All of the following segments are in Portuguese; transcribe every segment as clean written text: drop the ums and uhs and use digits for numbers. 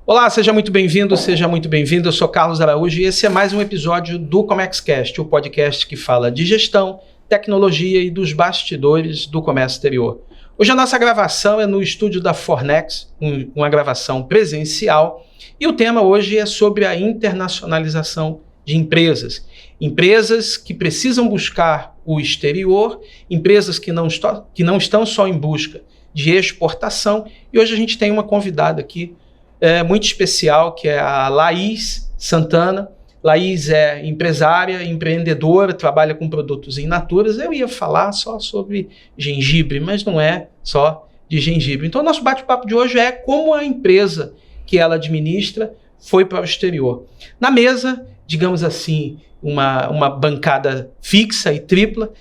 Olá, seja muito bem-vindo, seja muito bem-vindo. Eu sou Carlos Araújo e esse é mais um episódio do ComexCast, o podcast que fala de gestão, tecnologia e dos bastidores do comércio exterior. Hoje a nossa gravação é no estúdio da Fornex, uma gravação presencial, e o tema hoje é sobre a internacionalização de empresas. Empresas que precisam buscar o exterior, empresas que não estão só em busca de exportação, e hoje a gente tem uma convidada aqui muito especial, que é a Laís Santana. Laís é empresária, empreendedora, trabalha com produtos in naturas. Eu ia falar só sobre gengibre, mas não é só de gengibre. Então, o nosso bate-papo de hoje é como a empresa que ela administra foi para o exterior. Na mesa, digamos assim, uma bancada fixa e tripla,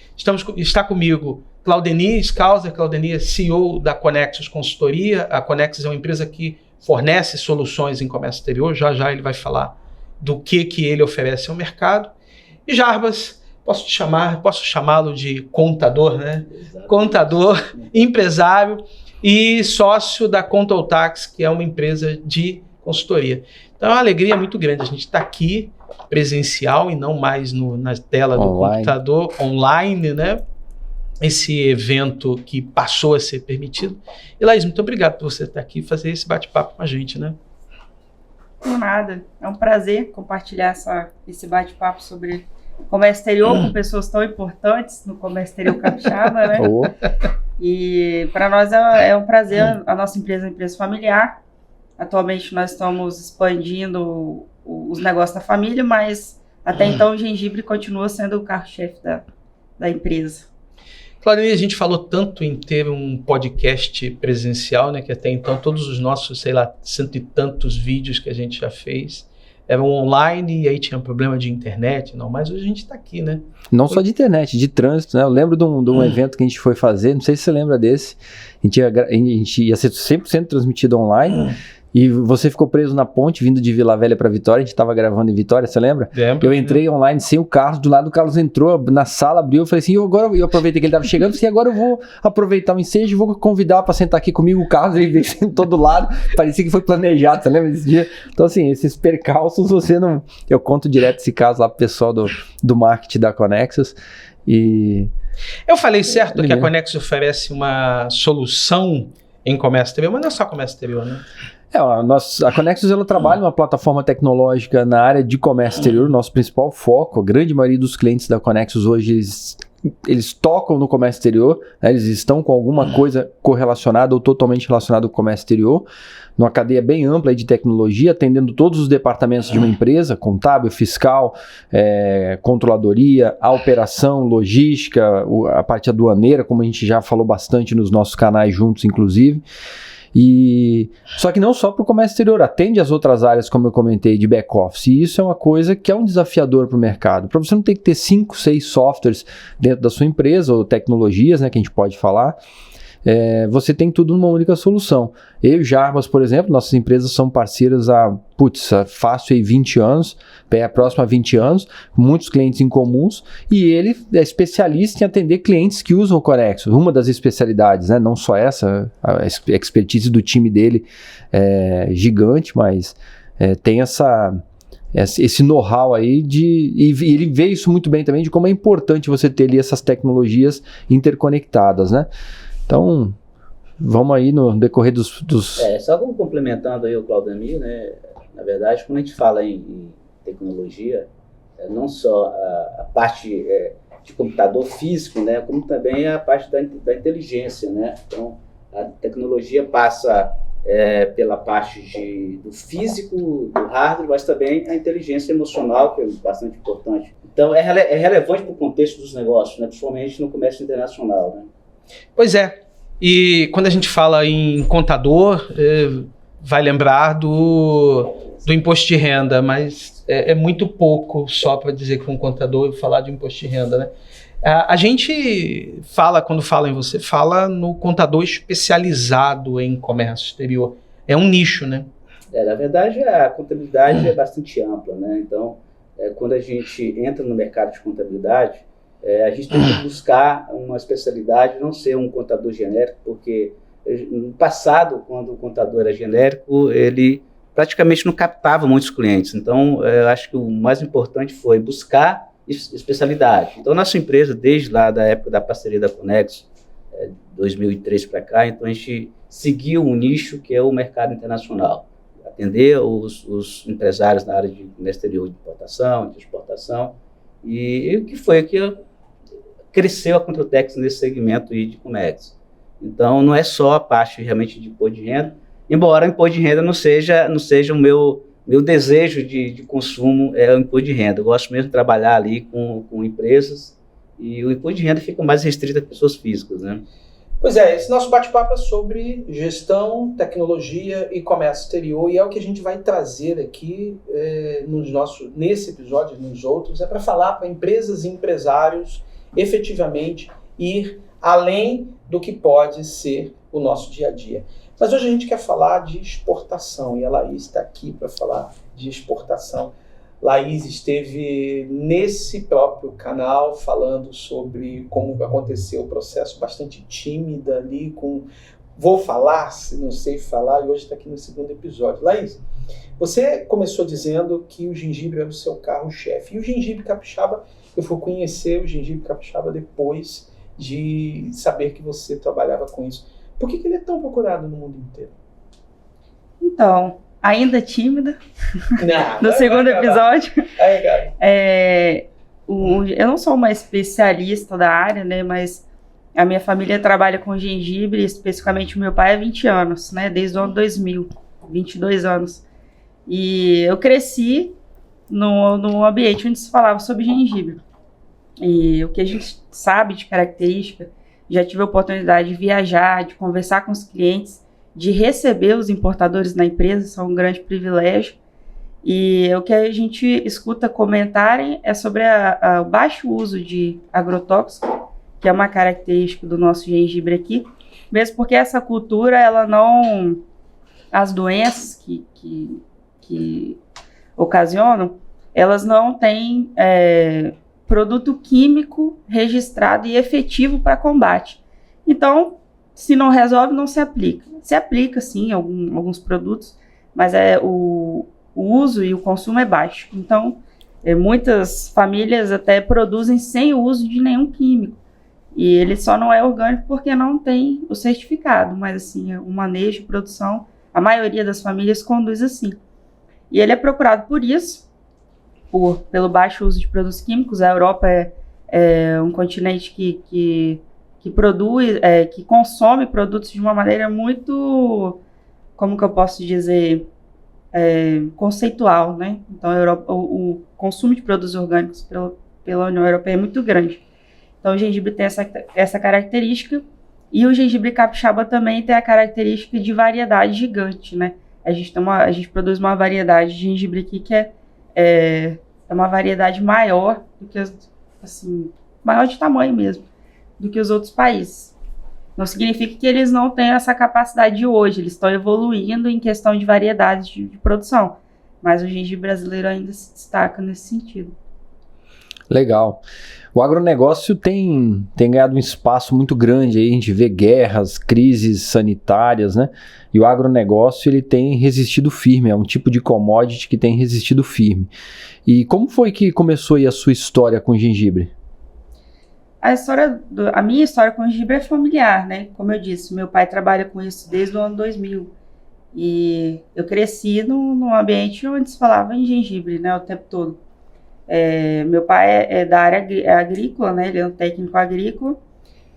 está comigo Claudenir Skauser. Claudenir é CEO da Conexus Consultoria. A Conexus é uma empresa que fornece soluções em comércio exterior. Já ele vai falar do que ele oferece ao mercado. E Jarbas, posso chamá-lo de contador, né? Exatamente. Contador, empresário e sócio da Contotax, que é uma empresa de consultoria. Então é uma alegria muito grande a gente estar aqui presencial e não mais na tela do computador, online, né? Esse evento que passou a ser permitido. E Laís, muito obrigado por você estar aqui e fazer esse bate-papo com a gente, né? Por nada. É um prazer compartilhar esse bate-papo sobre comércio exterior com pessoas tão importantes no comércio exterior capixaba, né? E para nós é um prazer. A nossa empresa é uma empresa familiar. Atualmente nós estamos expandindo os negócios da família, mas até então o gengibre continua sendo o carro-chefe da empresa. Claudenir, a gente falou tanto em ter um podcast presencial, né, que até então todos os nossos, 100 e tantos vídeos que a gente já fez eram online e aí tinha problema de internet, não, mas hoje a gente está aqui, né? Não só de internet, de trânsito, né? Eu lembro de um evento que a gente foi fazer, não sei se você lembra desse, a gente ia ser 100% transmitido online. E você ficou preso na ponte, vindo de Vila Velha para Vitória. A gente estava gravando em Vitória, você lembra? Lembro. Eu entrei online sem o Carlos, do lado o Carlos entrou na sala, abriu, eu falei assim, eu aproveitei que ele estava chegando, assim, agora eu vou aproveitar o ensejo e vou convidar para sentar aqui comigo o Carlos, ele veio sentou do lado, parecia que foi planejado, você lembra desse dia? Então assim, esses percalços você não... Eu conto direto esse caso lá pro pessoal do marketing da Conexus e... Eu falei certo que a Conexus oferece uma solução em comércio exterior, mas não é só comércio exterior, né? A Conexus ela trabalha uma plataforma tecnológica na área de comércio exterior. Nosso principal foco, a grande maioria dos clientes da Conexus hoje, eles tocam no comércio exterior, né? Eles estão com alguma coisa correlacionada ou totalmente relacionada com o comércio exterior, numa cadeia bem ampla aí de tecnologia, atendendo todos os departamentos de uma empresa, contábil, fiscal, controladoria, a operação, logística, a parte aduaneira, como a gente já falou bastante nos nossos canais juntos, inclusive. Só que não só para o comércio exterior, atende as outras áreas, como eu comentei, de back-office. E isso é uma coisa que é um desafiador para o mercado. Para você não ter que ter 5, 6 softwares dentro da sua empresa, ou tecnologias, né, que a gente pode falar, você tem tudo numa única solução. Eu e Jarbas, por exemplo, nossas empresas são parceiras há fácil aí 20 anos, próximo a 20 anos, muitos clientes em comuns, e ele é especialista em atender clientes que usam o Conexus, uma das especialidades, né? Não só essa, a expertise do time dele é gigante, mas tem esse know-how aí e ele vê isso muito bem também, de como é importante você ter ali essas tecnologias interconectadas, né? Então, vamos aí no decorrer dos... Só complementando aí o Claudenir, né? Na verdade, quando a gente fala em tecnologia, não só a parte de computador físico, né? Como também a parte da inteligência, né? Então, a tecnologia passa pela parte do físico, do hardware, mas também a inteligência emocional, que é bastante importante. Então, é relevante para o contexto dos negócios, né? Principalmente no comércio internacional, né? Pois é, e quando a gente fala em contador, vai lembrar do imposto de renda, mas é muito pouco só para dizer que um contador falar de imposto de renda, né? A gente fala, quando fala em você, fala no contador especializado em comércio exterior. É um nicho, né? Na verdade, a contabilidade é bastante ampla, né? Então, quando a gente entra no mercado de contabilidade, a gente tem que buscar uma especialidade, não ser um contador genérico, porque no passado, quando o contador era genérico, ele praticamente não captava muitos clientes. Então, eu acho que o mais importante foi buscar especialidade. Então, nossa empresa, desde lá da época da parceria da Conexus, 2003 para cá, então a gente seguiu um nicho que é o mercado internacional. Atender os empresários na área de comércio exterior, de importação, de exportação, e o que foi que cresceu a Controtex nesse segmento de comércio. Então, não é só a parte realmente de imposto de renda, embora o imposto de renda não seja o meu desejo de consumo, é o imposto de renda. Eu gosto mesmo de trabalhar ali com empresas, e o imposto de renda fica mais restrito a pessoas físicas, né? Pois é, esse nosso bate-papo é sobre gestão, tecnologia e comércio exterior, e é o que a gente vai trazer aqui nesse episódio e nos outros, é para falar para empresas e empresários efetivamente ir além do que pode ser o nosso dia a dia. Mas hoje a gente quer falar de exportação, e a Laís está aqui para falar de exportação. Laís esteve nesse próprio canal falando sobre como aconteceu o processo, bastante tímida ali, vou falar, se não sei falar, e hoje está aqui no segundo episódio. Laís, você começou dizendo que o gengibre era o seu carro-chefe, e o gengibre capixaba, eu fui conhecer o gengibre capixaba depois de saber que você trabalhava com isso. Por que ele é tão procurado no mundo inteiro? Então, ainda tímida, no segundo episódio. Eu não sou uma especialista da área, né, mas a minha família trabalha com gengibre, especificamente o meu pai há 20 anos, né, desde o ano 2000, 22 anos. E eu cresci num ambiente onde se falava sobre gengibre. E o que a gente sabe de característica, já tive a oportunidade de viajar, de conversar com os clientes, de receber os importadores na empresa, isso é um grande privilégio. E o que a gente escuta comentarem é sobre o baixo uso de agrotóxico, que é uma característica do nosso gengibre aqui, mesmo porque essa cultura, ela não... As doenças que ocasionam, elas não têm produto químico registrado e efetivo para combate. Então, se não resolve, não se aplica. Se aplica, sim, alguns produtos, mas o uso e o consumo é baixo. Então, muitas famílias até produzem sem o uso de nenhum químico. E ele só não é orgânico porque não tem o certificado, mas assim, o manejo e produção, a maioria das famílias conduz assim. E ele é procurado por isso, pelo baixo uso de produtos químicos. A Europa é um continente que produz, que consome produtos de uma maneira muito, como que eu posso dizer, conceitual, né? Então, a Europa, o consumo de produtos orgânicos pela União Europeia é muito grande. Então, o gengibre tem essa característica, e o gengibre capixaba também tem a característica de variedade gigante, né? A gente produz uma variedade de gengibre aqui que é uma variedade maior do que maior de tamanho mesmo, do que os outros países. Não significa que eles não tenham essa capacidade hoje, eles estão evoluindo em questão de variedades de produção, mas o gengibre brasileiro ainda se destaca nesse sentido. Legal. O agronegócio tem ganhado um espaço muito grande aí, a gente vê guerras, crises sanitárias, né? E o agronegócio, ele tem resistido firme, é um tipo de commodity que tem resistido firme. E como foi que começou aí a sua história com gengibre? A minha história com gengibre é familiar, né? Como eu disse, meu pai trabalha com isso desde o ano 2000. E eu cresci num ambiente onde se falava em gengibre, né, o tempo todo. Meu pai é da área agrícola, né? Ele é um técnico agrícola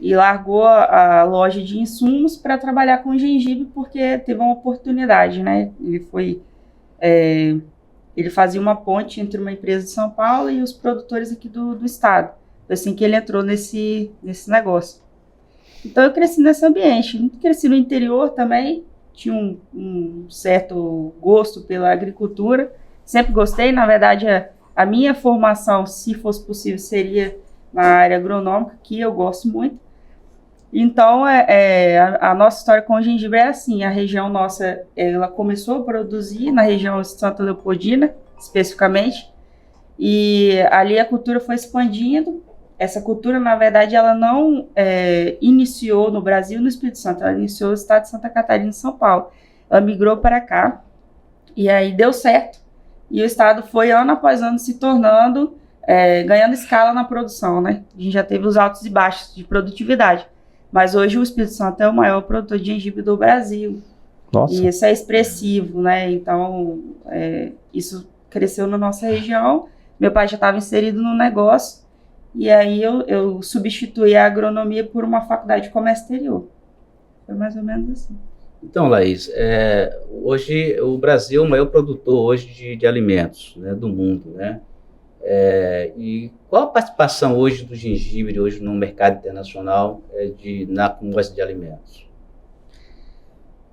e largou a loja de insumos para trabalhar com gengibre porque teve uma oportunidade, né? Ele fazia uma ponte entre uma empresa de São Paulo e os produtores aqui do estado. Foi assim que ele entrou nesse negócio. Então eu cresci nesse ambiente, cresci no interior também, tinha um certo gosto pela agricultura, sempre gostei. Na verdade, a minha formação, se fosse possível, seria na área agronômica, que eu gosto muito. Então, a nossa história com o gengibre é assim: a região nossa, ela começou a produzir na região de Santa Leopoldina, especificamente, e ali a cultura foi expandindo. Essa cultura, na verdade, ela não iniciou no Brasil, no Espírito Santo, ela iniciou no estado de Santa Catarina e São Paulo. Ela migrou para cá, E aí deu certo. E o estado foi, ano após ano, se tornando, ganhando escala na produção, né? A gente já teve os altos e baixos de produtividade. Mas hoje o Espírito Santo é o maior produtor de gengibre do Brasil. Nossa. E isso é expressivo, né? Então, isso cresceu na nossa região. Meu pai já estava inserido no negócio. E aí eu substituí a agronomia por uma faculdade de comércio exterior. Foi mais ou menos assim. Então, Laís, hoje o Brasil é o maior produtor hoje de alimentos, né, do mundo, né? E qual a participação hoje do gengibre hoje no mercado internacional na commodity de alimentos?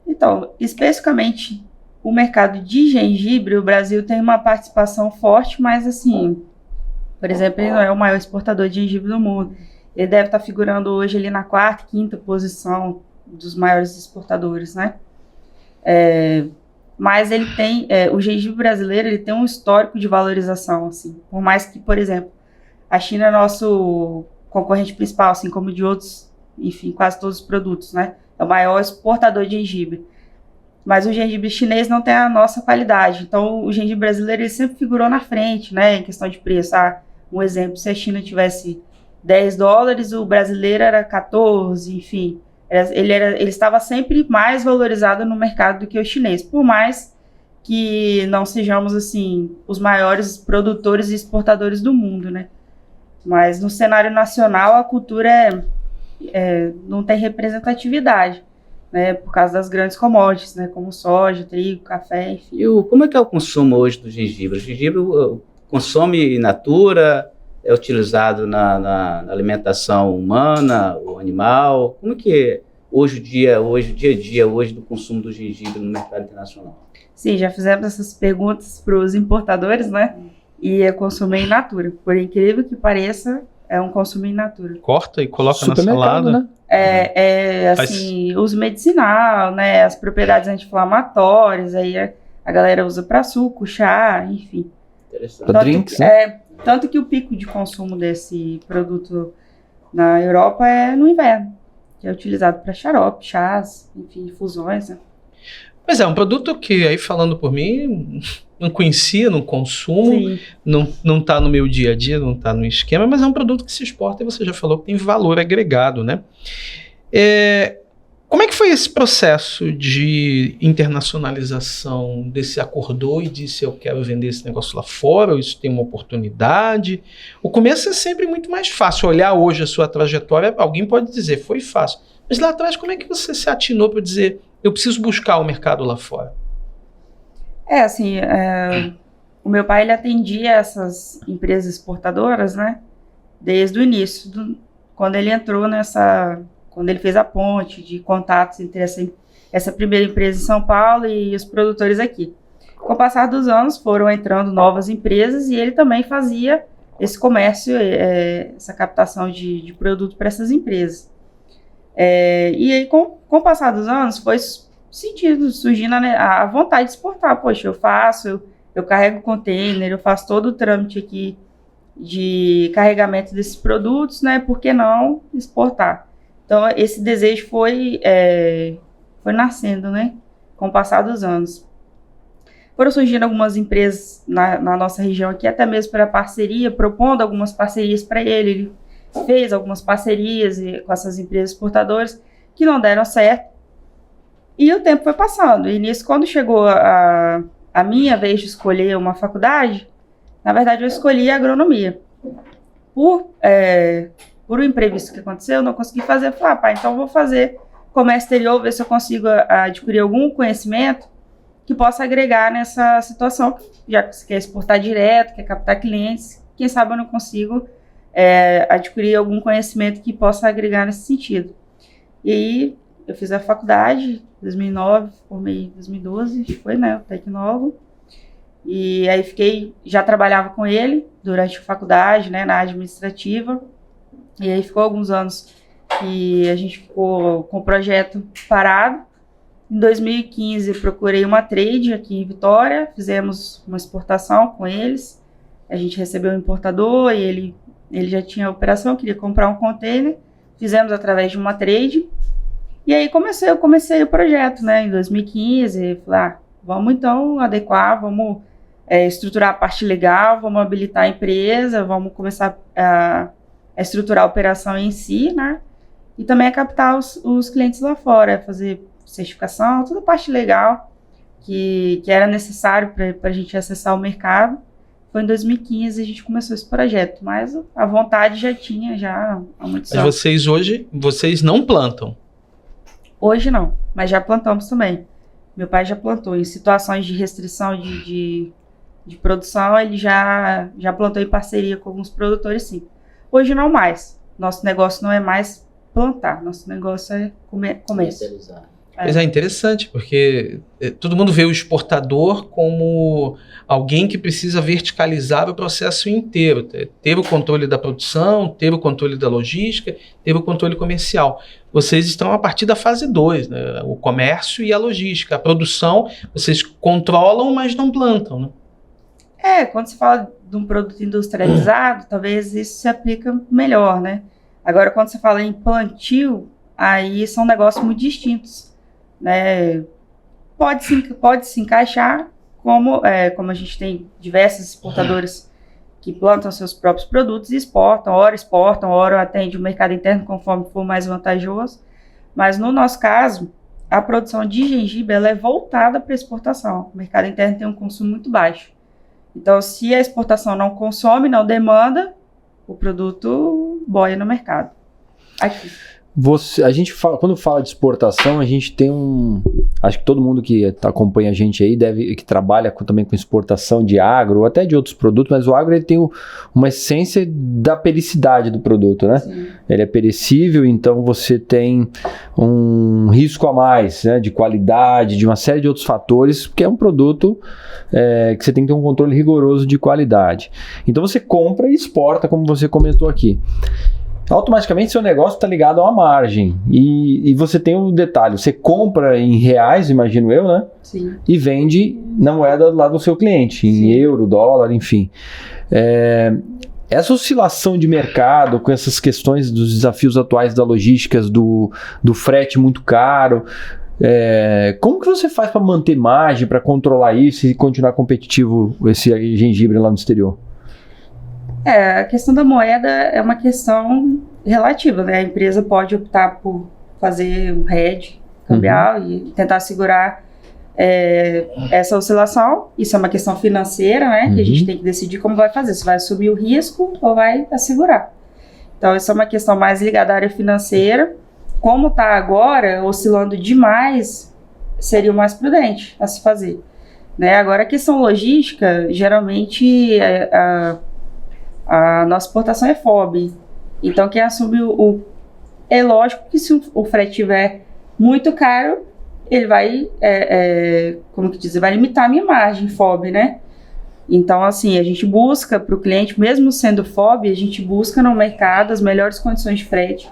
Então, especificamente o mercado de gengibre, o Brasil tem uma participação forte, mas assim, por exemplo, ele não é o maior exportador de gengibre do mundo. Ele deve estar figurando hoje ali na 4ª, 5ª posição dos maiores exportadores, né? Mas ele tem, o gengibre brasileiro, ele tem um histórico de valorização, assim, por mais que, por exemplo, a China é nosso concorrente principal, assim como de outros, enfim, quase todos os produtos, né? É o maior exportador de gengibre. Mas o gengibre chinês não tem a nossa qualidade. Então, o gengibre brasileiro ele sempre figurou na frente, né? Em questão de preço. Um exemplo, se a China tivesse $10, o brasileiro era 14, enfim. Ele estava sempre mais valorizado no mercado do que o chinês. Por mais que não sejamos, assim, os maiores produtores e exportadores do mundo, né? Mas no cenário nacional, a cultura não tem representatividade, né, por causa das grandes commodities, né, como soja, trigo, café, enfim. E como é que é o consumo hoje do gengibre? O gengibre consome in natura, é utilizado na alimentação humana ou animal? Como que é hoje o dia a dia do consumo do gengibre no mercado internacional? Sim, já fizemos essas perguntas para os importadores, né, e é consumo in natura. Por incrível que pareça, é um consumo in natura. Corta e coloca na salada. Né? Assim, uso medicinal, né, as propriedades anti-inflamatórias, aí a galera usa para suco, chá, enfim. Interessante. Para drinks, né? Tanto que o pico de consumo desse produto na Europa é no inverno, que é utilizado para xarope, chás, enfim, infusões, né? Mas é um produto que, aí falando por mim, não conhecia, não consumo, não está no meu dia a dia, não está no esquema, mas é um produto que se exporta e você já falou que tem valor agregado, né? Como é que foi esse processo de internacionalização desse acordou e disse eu quero vender esse negócio lá fora, ou isso tem uma oportunidade? O começo é sempre muito mais fácil. Olhar hoje a sua trajetória, alguém pode dizer, foi fácil. Mas lá atrás, como é que você se atinou para dizer eu preciso buscar o mercado lá fora? O meu pai ele atendia essas empresas exportadoras, né, desde o início, quando ele entrou quando ele fez a ponte de contatos entre essa primeira empresa em São Paulo e os produtores aqui. Com o passar dos anos, foram entrando novas empresas e ele também fazia esse comércio, essa captação de produto para essas empresas. E aí, com o passar dos anos, foi surgindo a vontade de exportar. Poxa, eu carrego container, eu faço todo o trâmite aqui de carregamento desses produtos, né? Por que não exportar? Então, esse desejo foi nascendo, né? Com o passar dos anos. Foram surgindo algumas empresas na nossa região aqui, até mesmo para parceria, propondo algumas parcerias para ele. Ele fez algumas parcerias com essas empresas exportadoras que não deram certo. E o tempo foi passando. E nisso, quando chegou a minha vez de escolher uma faculdade, na verdade, eu escolhi a agronomia. Por um imprevisto que aconteceu, eu não consegui fazer. Eu falei, pai, então vou fazer comércio exterior, ver se eu consigo adquirir algum conhecimento que possa agregar nessa situação, já que você quer exportar direto, quer captar clientes, quem sabe eu não consigo adquirir algum conhecimento que possa agregar nesse sentido. E aí, eu fiz a faculdade em 2009, formei em 2012, foi, né, o tecnólogo. E aí já trabalhava com ele durante a faculdade, né, na administrativa. E aí ficou alguns anos que a gente ficou com o projeto parado. Em 2015 eu procurei uma trade aqui em Vitória, fizemos uma exportação com eles. A gente recebeu um importador e ele já tinha a operação, queria comprar um container. Fizemos através de uma trade. E aí eu comecei o projeto, né, em 2015. Falei, vamos então adequar, vamos estruturar a parte legal, vamos habilitar a empresa, vamos começar a estruturar a operação em si, né? E também a captar os clientes lá fora, fazer certificação, toda a parte legal que era necessário para a gente acessar o mercado. Foi em 2015 a gente começou esse projeto, mas a vontade já tinha há muitos anos. Mas vocês não plantam? Hoje não, mas já plantamos também. Meu pai já plantou. Em situações de restrição de produção, ele já plantou em parceria com alguns produtores, sim. Hoje não mais. Nosso negócio não é mais plantar, nosso negócio é comércio. Mas é interessante, porque todo mundo vê o exportador como alguém que precisa verticalizar o processo inteiro, ter o controle da produção, ter o controle da logística, ter o controle comercial. Vocês estão a partir da fase 2, né? O comércio e a logística. A produção, vocês controlam, mas não plantam, né? Quando se fala de um produto industrializado, talvez isso se aplica melhor, né? Agora, quando você fala em plantio, aí são negócios muito distintos, né? Pode se encaixar, como a gente tem diversos exportadores que plantam seus próprios produtos e exportam, ora atende o mercado interno conforme for mais vantajoso. Mas no nosso caso, a produção de gengibre ela é voltada para exportação. O mercado interno tem um consumo muito baixo. Então, se a exportação não consome, não demanda, o produto boia no mercado. Aqui. A gente fala, quando fala de exportação, a gente tem acho que todo mundo que acompanha a gente aí que trabalha também com exportação de agro ou até de outros produtos, mas o agro ele tem uma essência da pericidade do produto, né? Sim. Ele é perecível, então você tem um risco a mais, né, de qualidade, de uma série de outros fatores, porque é um produto que você tem que ter um controle rigoroso de qualidade. Então você compra e exporta, como você comentou aqui. Automaticamente seu negócio está ligado a uma margem e você tem um detalhe, você compra em reais, imagino eu, né? Sim. E vende na moeda lá do seu cliente, em euro, dólar, enfim. Essa oscilação de mercado com essas questões dos desafios atuais da logística, do frete muito caro, como que você faz para manter margem, para controlar isso e continuar competitivo esse gengibre lá no exterior? A questão da moeda é uma questão relativa, né? A empresa pode optar por fazer um hedge cambial e tentar segurar essa oscilação. Isso é uma questão financeira, né? Que a gente tem que decidir como vai fazer, se vai assumir o risco ou vai assegurar. Então, isso é uma questão mais ligada à área financeira. Como está agora, oscilando demais, seria o mais prudente a se fazer, né? Agora, a questão logística, geralmente a nossa exportação é FOB. Então, quem assume é lógico que se o frete estiver muito caro, ele vai, vai limitar a minha margem FOB, né? Então, assim, a gente busca para o cliente, mesmo sendo FOB, a gente busca no mercado as melhores condições de frete,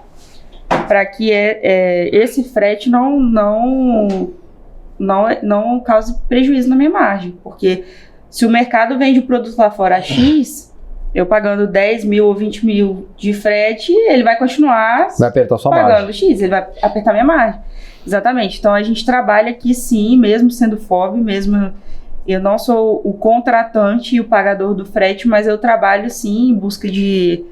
para que esse frete não cause prejuízo na minha margem. Porque se o mercado vende o produto lá fora a X, eu pagando 10 mil ou 20 mil de frete, ele vai continuar apertar sua pagando margem. X, ele vai apertar minha margem. Exatamente. Então, a gente trabalha aqui sim, mesmo sendo FOB, mesmo eu não sou o contratante e o pagador do frete, mas eu trabalho sim em busca de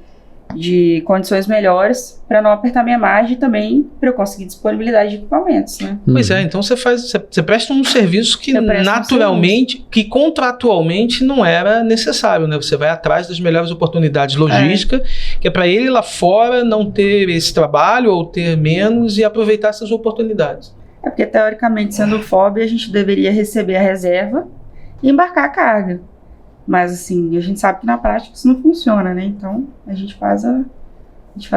condições melhores para não apertar minha margem e também para eu conseguir disponibilidade de equipamentos, né? Pois então você presta um serviço que naturalmente, que contratualmente não era necessário, né? Você vai atrás das melhores oportunidades logísticas, que é para ele lá fora não ter esse trabalho ou ter menos e aproveitar essas oportunidades. É porque teoricamente, sendo FOB, a gente deveria receber a reserva e embarcar a carga. Mas, assim, a gente sabe que na prática isso não funciona, né? Então, a gente faz o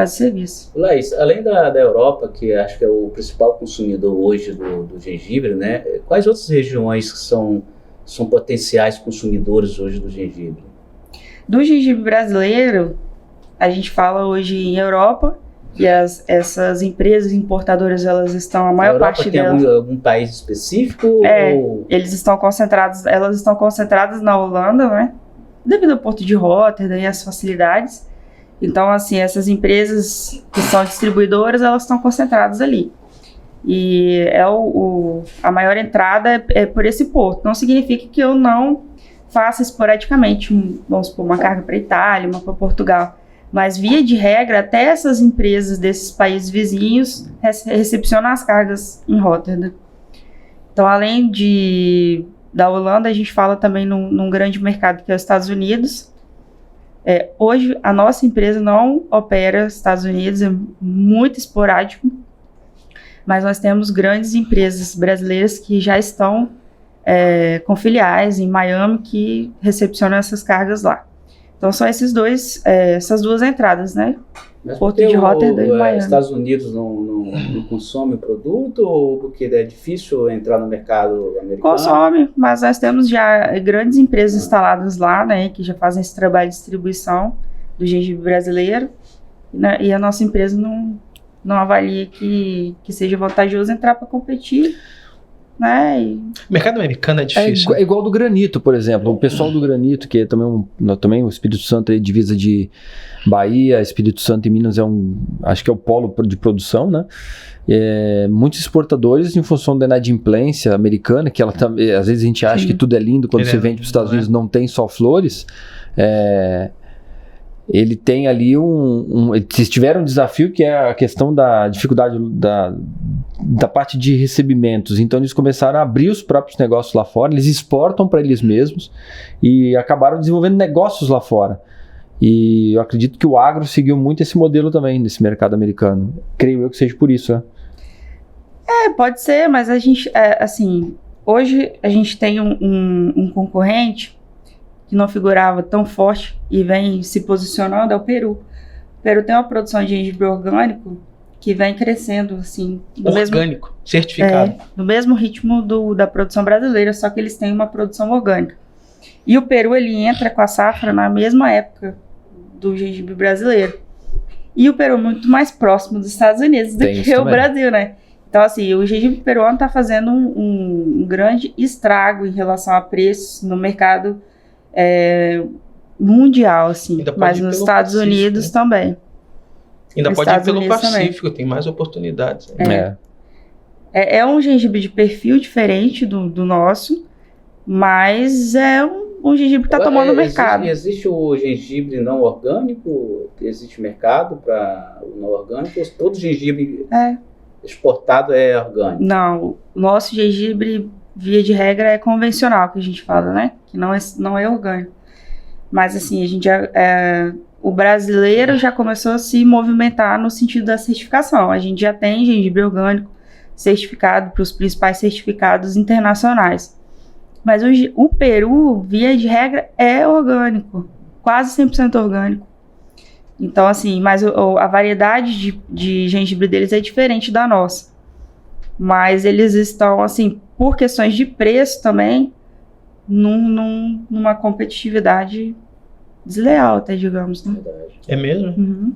serviço. Laís, além da Europa, que acho que é o principal consumidor hoje do gengibre, né? Quais outras regiões que são potenciais consumidores hoje do gengibre? Do gengibre brasileiro, a gente fala hoje em Europa, e essas empresas importadoras, elas estão, a maior parte delas... Tem algum país específico? Ou... elas estão concentradas na Holanda, né? Devido ao porto de Rotterdam e as facilidades. Então, assim, essas empresas que são distribuidoras, elas estão concentradas ali. E a maior entrada é por esse porto. Não significa que eu não faça esporadicamente, vamos supor, uma carga para Itália, uma para Portugal. Mas, via de regra, até essas empresas desses países vizinhos recepcionam as cargas em Rotterdam. Então, além da Holanda, a gente fala também num grande mercado que é os Estados Unidos. Hoje, a nossa empresa não opera nos Estados Unidos, é muito esporádico, mas nós temos grandes empresas brasileiras que já estão com filiais em Miami que recepcionam essas cargas lá. Então, são essas duas entradas, né? Mas Porto de Rotterdam e Miami. Os Estados Unidos não consomem o produto ou porque é difícil entrar no mercado americano? Consome, mas nós temos já grandes empresas instaladas lá, né, que já fazem esse trabalho de distribuição do gengibre brasileiro, né, e a nossa empresa não avalia que seja vantajoso entrar para competir, né? O mercado americano é difícil. É igual do granito, por exemplo. O pessoal do granito, que é também o Espírito Santo é divisa de Bahia, Espírito Santo e Minas acho que é o polo de produção, né? Muitos exportadores, em função da inadimplência americana, que ela também, às vezes a gente acha que tudo é lindo quando você vende para os Estados Unidos, não tem só flores. Ele tem ali eles tiveram um desafio que é a questão da dificuldade da parte de recebimentos. Então eles começaram a abrir os próprios negócios lá fora, eles exportam para eles mesmos e acabaram desenvolvendo negócios lá fora. E eu acredito que o agro seguiu muito esse modelo também nesse mercado americano. Creio eu que seja por isso, né? Pode ser, mas a gente, hoje a gente tem um concorrente que não figurava tão forte e vem se posicionando, é o Peru. O Peru tem uma produção de gengibre orgânico que vem crescendo, assim... Certificado. No mesmo ritmo da produção brasileira, só que eles têm uma produção orgânica. E o Peru, ele entra com a safra na mesma época do gengibre brasileiro. E o Peru é muito mais próximo dos Estados Unidos do que o Brasil, né? Então, assim, o gengibre peruano está fazendo um grande estrago em relação a preços no mercado mundial, assim. Mas nos Estados Unidos também. Ainda pode ir pelo Pacífico, tem mais oportunidades. É um gengibre de perfil diferente do nosso, mas é um gengibre que está tomando o mercado. Existe o gengibre não orgânico? Existe mercado para o não orgânico? Ou todo gengibre exportado é orgânico? Não, o nosso gengibre, via de regra, é convencional, que a gente fala, né? Que não é orgânico. Mas, assim, a gente o brasileiro já começou a se movimentar no sentido da certificação. A gente já tem gengibre orgânico certificado para os principais certificados internacionais. Mas o Peru, via de regra, é orgânico, quase 100% orgânico. Então, assim, mas a variedade de gengibre deles é diferente da nossa. Mas eles estão, assim, por questões de preço também, numa competitividade desleal, até, digamos, né? É mesmo? Uhum.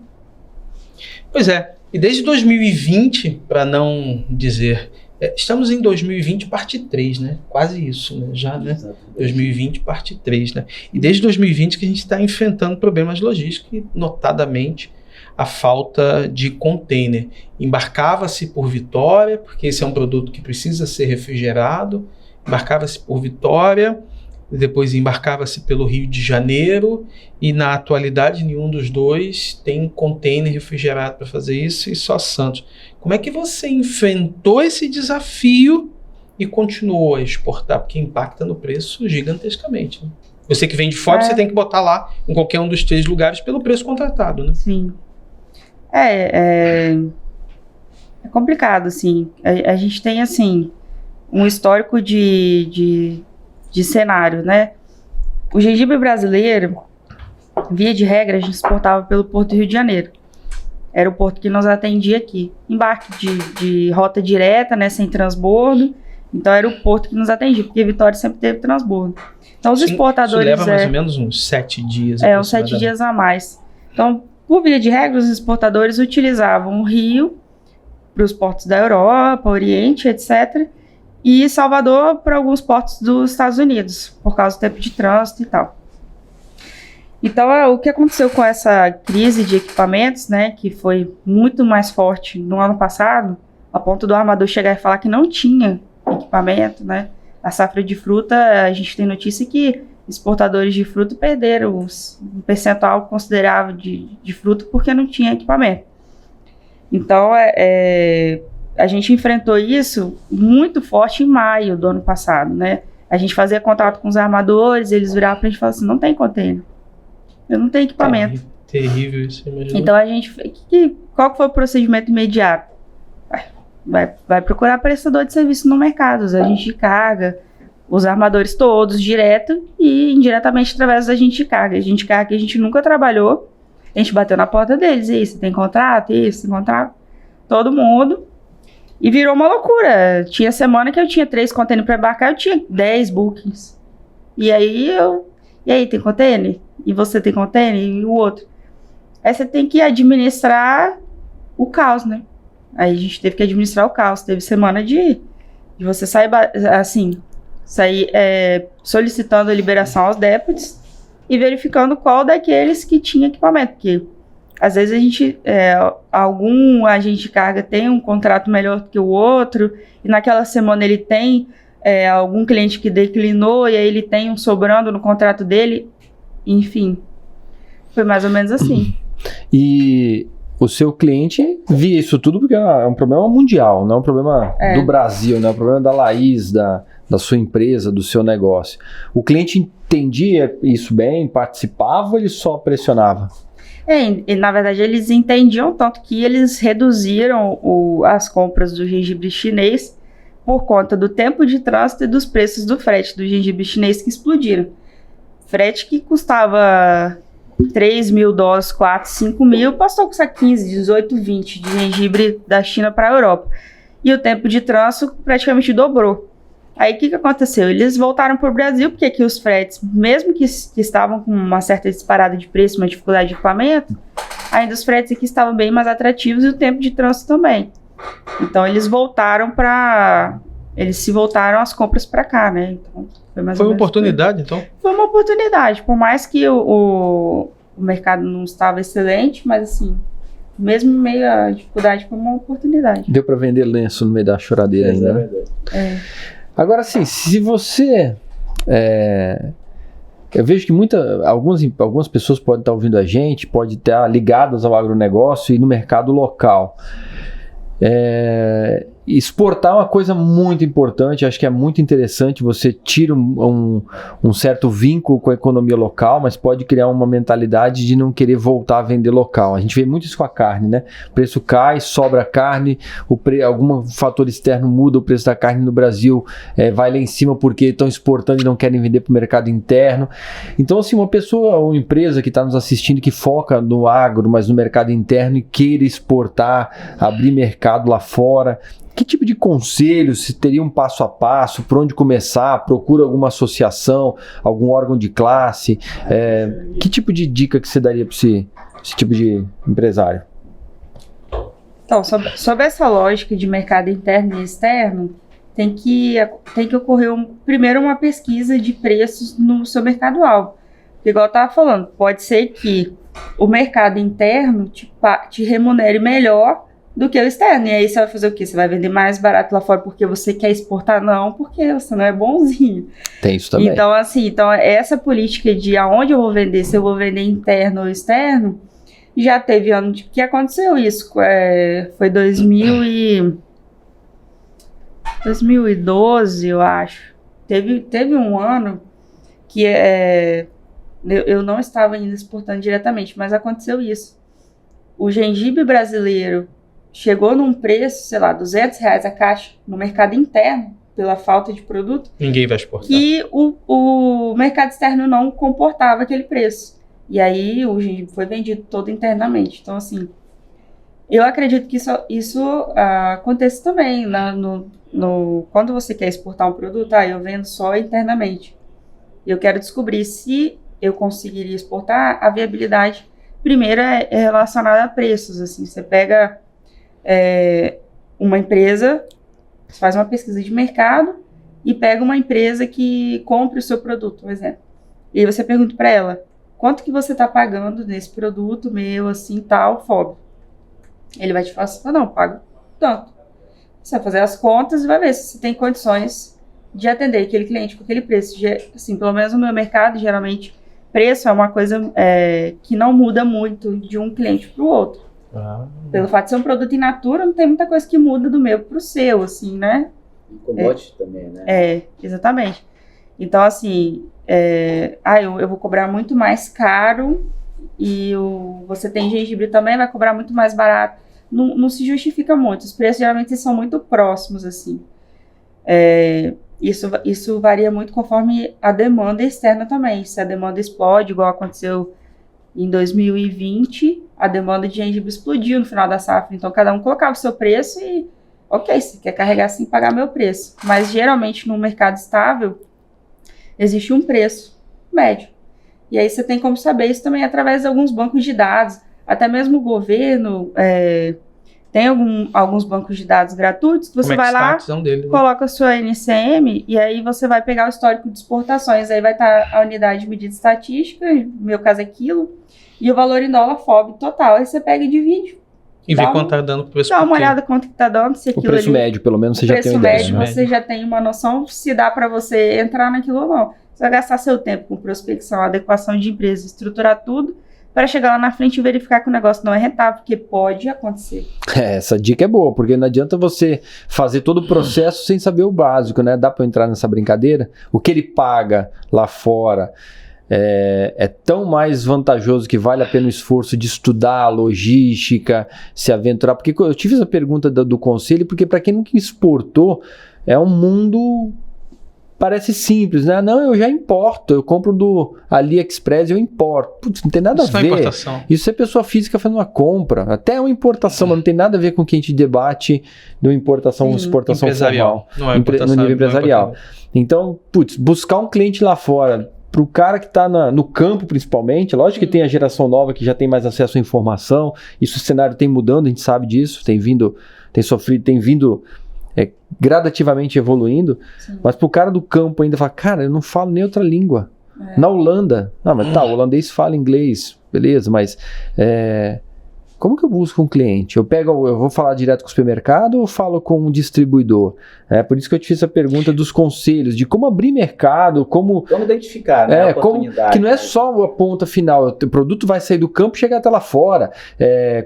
Pois é. E desde 2020, para não dizer... estamos em 2020, parte 3, né? Quase isso, né? Já, né? 2020, parte 3, né? E desde 2020 que a gente está enfrentando problemas logísticos, e notadamente a falta de container. Embarcava-se por Vitória, porque esse é um produto que precisa ser refrigerado, embarcava-se por Vitória, depois embarcava-se pelo Rio de Janeiro, e na atualidade nenhum dos dois tem container refrigerado para fazer isso, e só Santos. Como é que você enfrentou esse desafio e continuou a exportar? Porque impacta no preço gigantescamente, né? Você que vem de fora, você tem que botar lá em qualquer um dos 3 lugares pelo preço contratado, né? Sim. É complicado, assim. A gente tem, assim, um histórico de cenário, né? O gengibre brasileiro, via de regra, a gente exportava pelo Porto do Rio de Janeiro. Era o porto que nos atendia aqui. Embarque de rota direta, né, sem transbordo. Então era o porto que nos atendia, porque Vitória sempre teve transbordo. Então os exportadores... Isso leva mais ou menos uns 7 dias. Uns 7 dias a mais. Então, por via de regra, os exportadores utilizavam o Rio para os portos da Europa, Oriente, etc., e Salvador para alguns portos dos Estados Unidos, por causa do tempo de trânsito e tal. Então, o que aconteceu com essa crise de equipamentos, né, que foi muito mais forte no ano passado, a ponto do armador chegar e falar que não tinha equipamento, né? A safra de fruta, a gente tem notícia que exportadores de fruta perderam um percentual considerável de fruta porque não tinha equipamento. Então, a gente enfrentou isso muito forte em maio do ano passado, né? A gente fazia contato com os armadores, eles viravam pra gente e falavam assim, não tem container, eu não tenho equipamento. Terrível isso, imagina. Então, qual que foi o procedimento imediato? Vai procurar prestador de serviço no mercado, os agentes de carga, os armadores todos, direto e indiretamente através dos agentes de carga. Agente de carga que a gente nunca trabalhou, a gente bateu na porta deles, e aí, você tem contrato? Isso, tem contrato? Todo mundo. E virou uma loucura. Tinha semana que eu tinha 3 containers para embarcar, eu tinha 10 bookings. E aí, tem container? E você tem container? E o outro? Aí você tem que administrar o caos, né? Aí a gente teve que administrar o caos. Teve semana de você sair solicitando a liberação aos débitos e verificando qual daqueles que tinha equipamento. Porque às vezes algum agente de carga tem um contrato melhor do que o outro, e naquela semana ele tem algum cliente que declinou, e aí ele tem um sobrando no contrato dele. Enfim, foi mais ou menos assim. E o seu cliente via isso tudo porque é um problema mundial, não é um problema do Brasil, não é um problema da Laís, da sua empresa, do seu negócio. O cliente entendia isso bem, participava, ou ele só pressionava? E na verdade eles entendiam, tanto que eles reduziram as compras do gengibre chinês por conta do tempo de trânsito e dos preços do frete do gengibre chinês que explodiram. Frete que custava $3.000, 4, 5 mil, passou a custar 15, 18, 20 de gengibre da China para a Europa. E o tempo de trânsito praticamente dobrou. Aí o que aconteceu? Eles voltaram para o Brasil, porque aqui os fretes, mesmo que estavam com uma certa disparada de preço, uma dificuldade de equipamento, ainda os fretes aqui estavam bem mais atrativos e o tempo de trânsito também. Então eles se voltaram as compras para cá, né? Então, foi uma oportunidade, então? Foi uma oportunidade, por mais que o mercado não estava excelente, mas assim, mesmo em meio à dificuldade, foi uma oportunidade. Deu para vender lenço no meio da choradeira ainda, né? Agora, assim, se você... eu vejo que algumas pessoas podem estar ouvindo a gente, podem estar ligadas ao agronegócio e no mercado local. Exportar é uma coisa muito importante, acho que é muito interessante, você tira um certo vínculo com a economia local, mas pode criar uma mentalidade de não querer voltar a vender local. A gente vê muito isso com a carne, né? O preço cai, sobra carne, algum fator externo muda o preço da carne no Brasil, vai lá em cima porque estão exportando e não querem vender para o mercado interno. Então, assim, uma pessoa ou empresa que está nos assistindo que foca no agro, mas no mercado interno e queira exportar, abrir mercado lá fora, que tipo de conselhos, se teria um passo a passo, por onde começar, procura alguma associação, algum órgão de classe, que tipo de dica que você daria para esse tipo de empresário? Então, sobre essa lógica de mercado interno e externo, tem que ocorrer primeiro uma pesquisa de preços no seu mercado-alvo. Igual eu estava falando, pode ser que o mercado interno te remunere melhor do que o externo. E aí você vai fazer o quê? Você vai vender mais barato lá fora porque você quer exportar? Não, porque você não é bonzinho. Tem isso também. Então, assim, essa política de aonde eu vou vender, se eu vou vender interno ou externo, já teve ano que aconteceu isso. Foi 2012, eu acho. Teve um ano que eu não estava ainda exportando diretamente, mas aconteceu isso. O gengibre brasileiro chegou num preço, sei lá, R$200 a caixa no mercado interno, pela falta de produto. Ninguém vai exportar. E o mercado externo não comportava aquele preço. E aí o gengibre foi vendido todo internamente. Então, assim, eu acredito que isso acontece também. Quando você quer exportar um produto, eu vendo só internamente. Eu quero descobrir se eu conseguiria exportar. A viabilidade, primeiro, é relacionada a preços. Assim, você pega uma empresa, você faz uma pesquisa de mercado e pega uma empresa que compre o seu produto, por exemplo. E aí você pergunta para ela, quanto que você está pagando nesse produto meu, assim, tal, FOB? Ele vai te falar, não, pago tanto. Você vai fazer as contas e vai ver se você tem condições de atender aquele cliente com aquele preço. Assim, pelo menos no meu mercado, geralmente, preço é uma coisa que não muda muito de um cliente para o outro. Pelo fato de ser um produto in natura, não tem muita coisa que muda do meu para o seu, assim, né? Commodity também, né? Exatamente. Então, assim, eu vou cobrar muito mais caro e você tem gengibre também, vai cobrar muito mais barato. Não se justifica muito. Os preços, geralmente, são muito próximos, assim. Isso varia muito conforme a demanda externa também. Se a demanda explode, igual aconteceu em 2020, a demanda de gengibre explodiu no final da safra. Então, cada um colocava o seu preço e, ok, você quer carregar assim, pagar meu preço. Mas, geralmente, no mercado estável, existe um preço médio. E aí você tem como saber isso também através de alguns bancos de dados. Até mesmo o governo tem alguns bancos de dados gratuitos que você vai lá, coloca a sua NCM e aí você vai pegar o histórico de exportações. Aí vai estar a unidade de medida estatística, no meu caso é quilo, e o valor em dólar FOB total. Aí você pega e divide. E vê quanto está dando o preço. Dá uma olhada quanto que está dando. Se o preço médio, pelo menos, você já tem uma ideia. O preço médio, você já tem uma noção se dá para você entrar naquilo ou não. Você vai gastar seu tempo com prospecção, adequação de empresa, estruturar tudo, para chegar lá na frente e verificar que o negócio não é rentável, porque pode acontecer. Essa dica é boa, porque não adianta você fazer todo o processo sem saber o básico, né? Dá para entrar nessa brincadeira? O que ele paga lá fora é tão mais vantajoso que vale a pena o esforço de estudar a logística, se aventurar. Porque eu tive essa pergunta do conselho, porque para quem nunca exportou, é um mundo... Parece simples, né? Não, eu já importo, eu compro do AliExpress, eu importo. Putz, não tem nada a ver. Importação. Isso é pessoa física fazendo uma compra. Até uma importação, mas não tem nada a ver com o que a gente debate de uma importação, exportação formal. Não é no nível empresarial. Então, buscar um cliente lá fora, para o cara que está no campo principalmente, lógico que tem a geração nova que já tem mais acesso à informação, isso o cenário tem mudando, a gente sabe disso, tem vindo gradativamente evoluindo. Sim. Mas pro cara do campo ainda fala, cara, eu não falo nem outra língua. Na Holanda, mas tá, o holandês fala inglês, beleza, mas como que eu busco um cliente? Eu vou falar direto com o supermercado ou eu falo com um distribuidor? Por isso que eu te fiz a pergunta dos conselhos, de como abrir mercado, como identificar, né, a oportunidade. Que não é só a ponta final, o produto vai sair do campo e chegar até lá fora.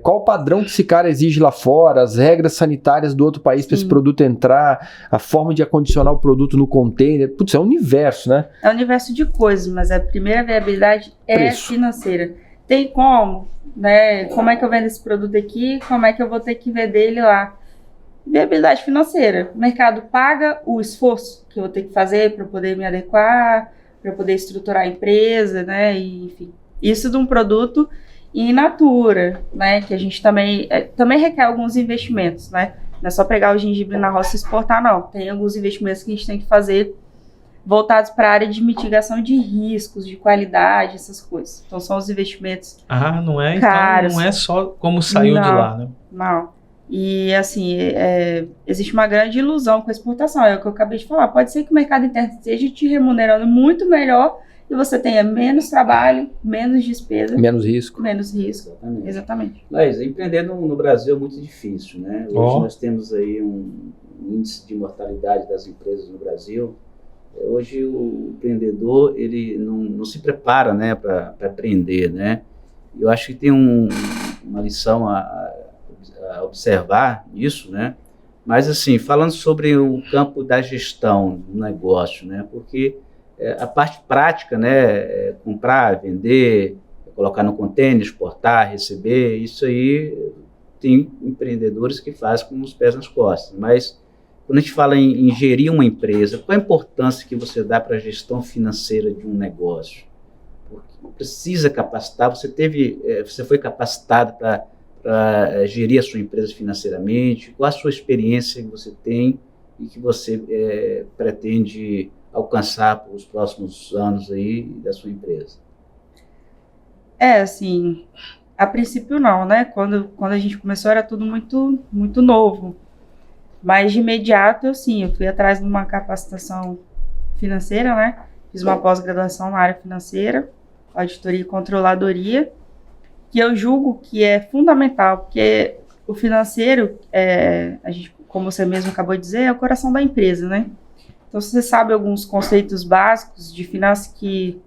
Qual o padrão que esse cara exige lá fora, as regras sanitárias do outro país para esse produto entrar, a forma de acondicionar o produto no container. Putz, é um universo, né? É um universo de coisas, mas a primeira viabilidade é financeira. Tem como, né? Como é que eu vendo esse produto aqui? Como é que eu vou ter que vender ele lá? Viabilidade financeira. O mercado paga o esforço que eu vou ter que fazer para poder me adequar, para poder estruturar a empresa, né? E, enfim, isso de um produto in natura, né? Que a gente também requer alguns investimentos, né? Não é só pegar o gengibre na roça e exportar, não. Tem alguns investimentos que a gente tem que fazer voltados para a área de mitigação de riscos, de qualidade, essas coisas. Então, são os investimentos não é? caros. Então, não é só como saiu de lá, né? Não. E, assim, existe uma grande ilusão com a exportação. É o que eu acabei de falar. Pode ser que o mercado interno esteja te remunerando muito melhor e você tenha menos trabalho, menos despesa. Menos risco. Exatamente. Mas empreender no Brasil é muito difícil, né? Hoje nós temos aí um índice de mortalidade das empresas no Brasil. Hoje o empreendedor ele não se prepara, né, para empreender, né? Eu acho que tem uma lição a observar isso, né? Mas assim, falando sobre o campo da gestão do negócio, né? Porque a parte prática, né, comprar, vender, colocar no container, exportar, receber, isso aí tem empreendedores que fazem com os pés nas costas, mas quando a gente fala em gerir uma empresa, qual a importância que você dá para a gestão financeira de um negócio? Porque precisa capacitar, você foi capacitado para gerir a sua empresa financeiramente? Qual a sua experiência que você tem e que você pretende alcançar para os próximos anos aí da sua empresa? Assim, a princípio não, né? Quando a gente começou era tudo muito, muito novo. Mas de imediato, eu fui atrás de uma capacitação financeira, né? Fiz uma pós-graduação na área financeira, auditoria e controladoria, que eu julgo que é fundamental, porque o financeiro, como você mesmo acabou de dizer, é o coração da empresa, né? Então, se você sabe alguns conceitos básicos de finanças que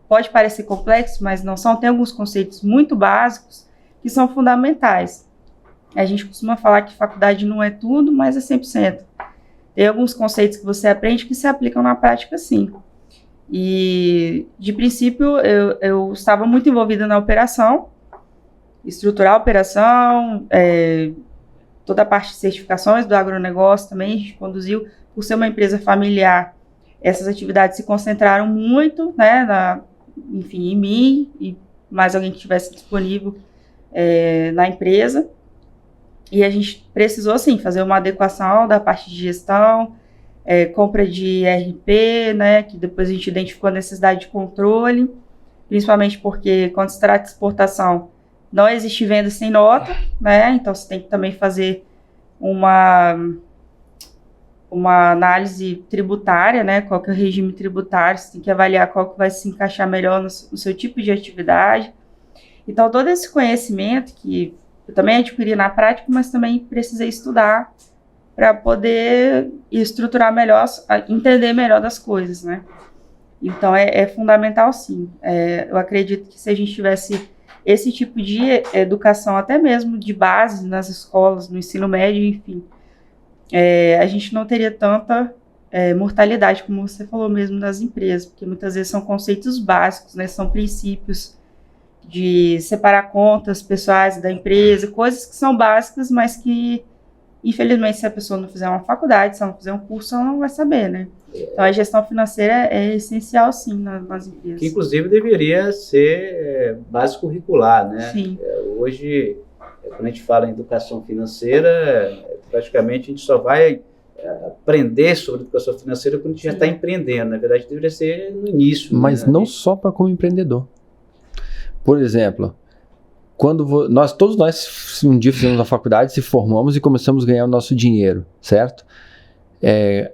pode parecer complexo, mas não são, tem alguns conceitos muito básicos que são fundamentais. A gente costuma falar que faculdade não é tudo, mas é 100%. Tem alguns conceitos que você aprende que se aplicam na prática, sim. E, de princípio, eu estava muito envolvida na operação, estruturar a operação, toda a parte de certificações do agronegócio também, a gente conduziu. Por ser uma empresa familiar, essas atividades se concentraram muito, né, em mim e mais alguém que estivesse disponível na empresa. E a gente precisou, sim, fazer uma adequação da parte de gestão, compra de ERP, né, que depois a gente identificou a necessidade de controle, principalmente porque quando se trata de exportação, não existe venda sem nota, né, então você tem que também fazer uma análise tributária, né, qual que é o regime tributário, você tem que avaliar qual que vai se encaixar melhor no seu tipo de atividade. Então, todo esse conhecimento que eu também adquiri na prática, mas também precisei estudar para poder estruturar melhor, entender melhor das coisas, né? Então, é fundamental, sim. Eu acredito que se a gente tivesse esse tipo de educação, até mesmo de base nas escolas, no ensino médio, enfim, a gente não teria tanta mortalidade, como você falou mesmo, das empresas, porque muitas vezes são conceitos básicos, né? São princípios de separar contas pessoais da empresa, coisas que são básicas, mas que, infelizmente, se a pessoa não fizer uma faculdade, se ela não fizer um curso, ela não vai saber, né? Então, a gestão financeira é essencial, sim, nas empresas. Que, inclusive, deveria ser base curricular, né? Sim. Hoje, quando a gente fala em educação financeira, praticamente a gente só vai aprender sobre educação financeira quando a gente já está empreendendo. Na verdade, deveria ser no início. Mas né? não só para como empreendedor. Por exemplo, todos nós um dia fizemos a faculdade, se formamos e começamos a ganhar o nosso dinheiro, certo?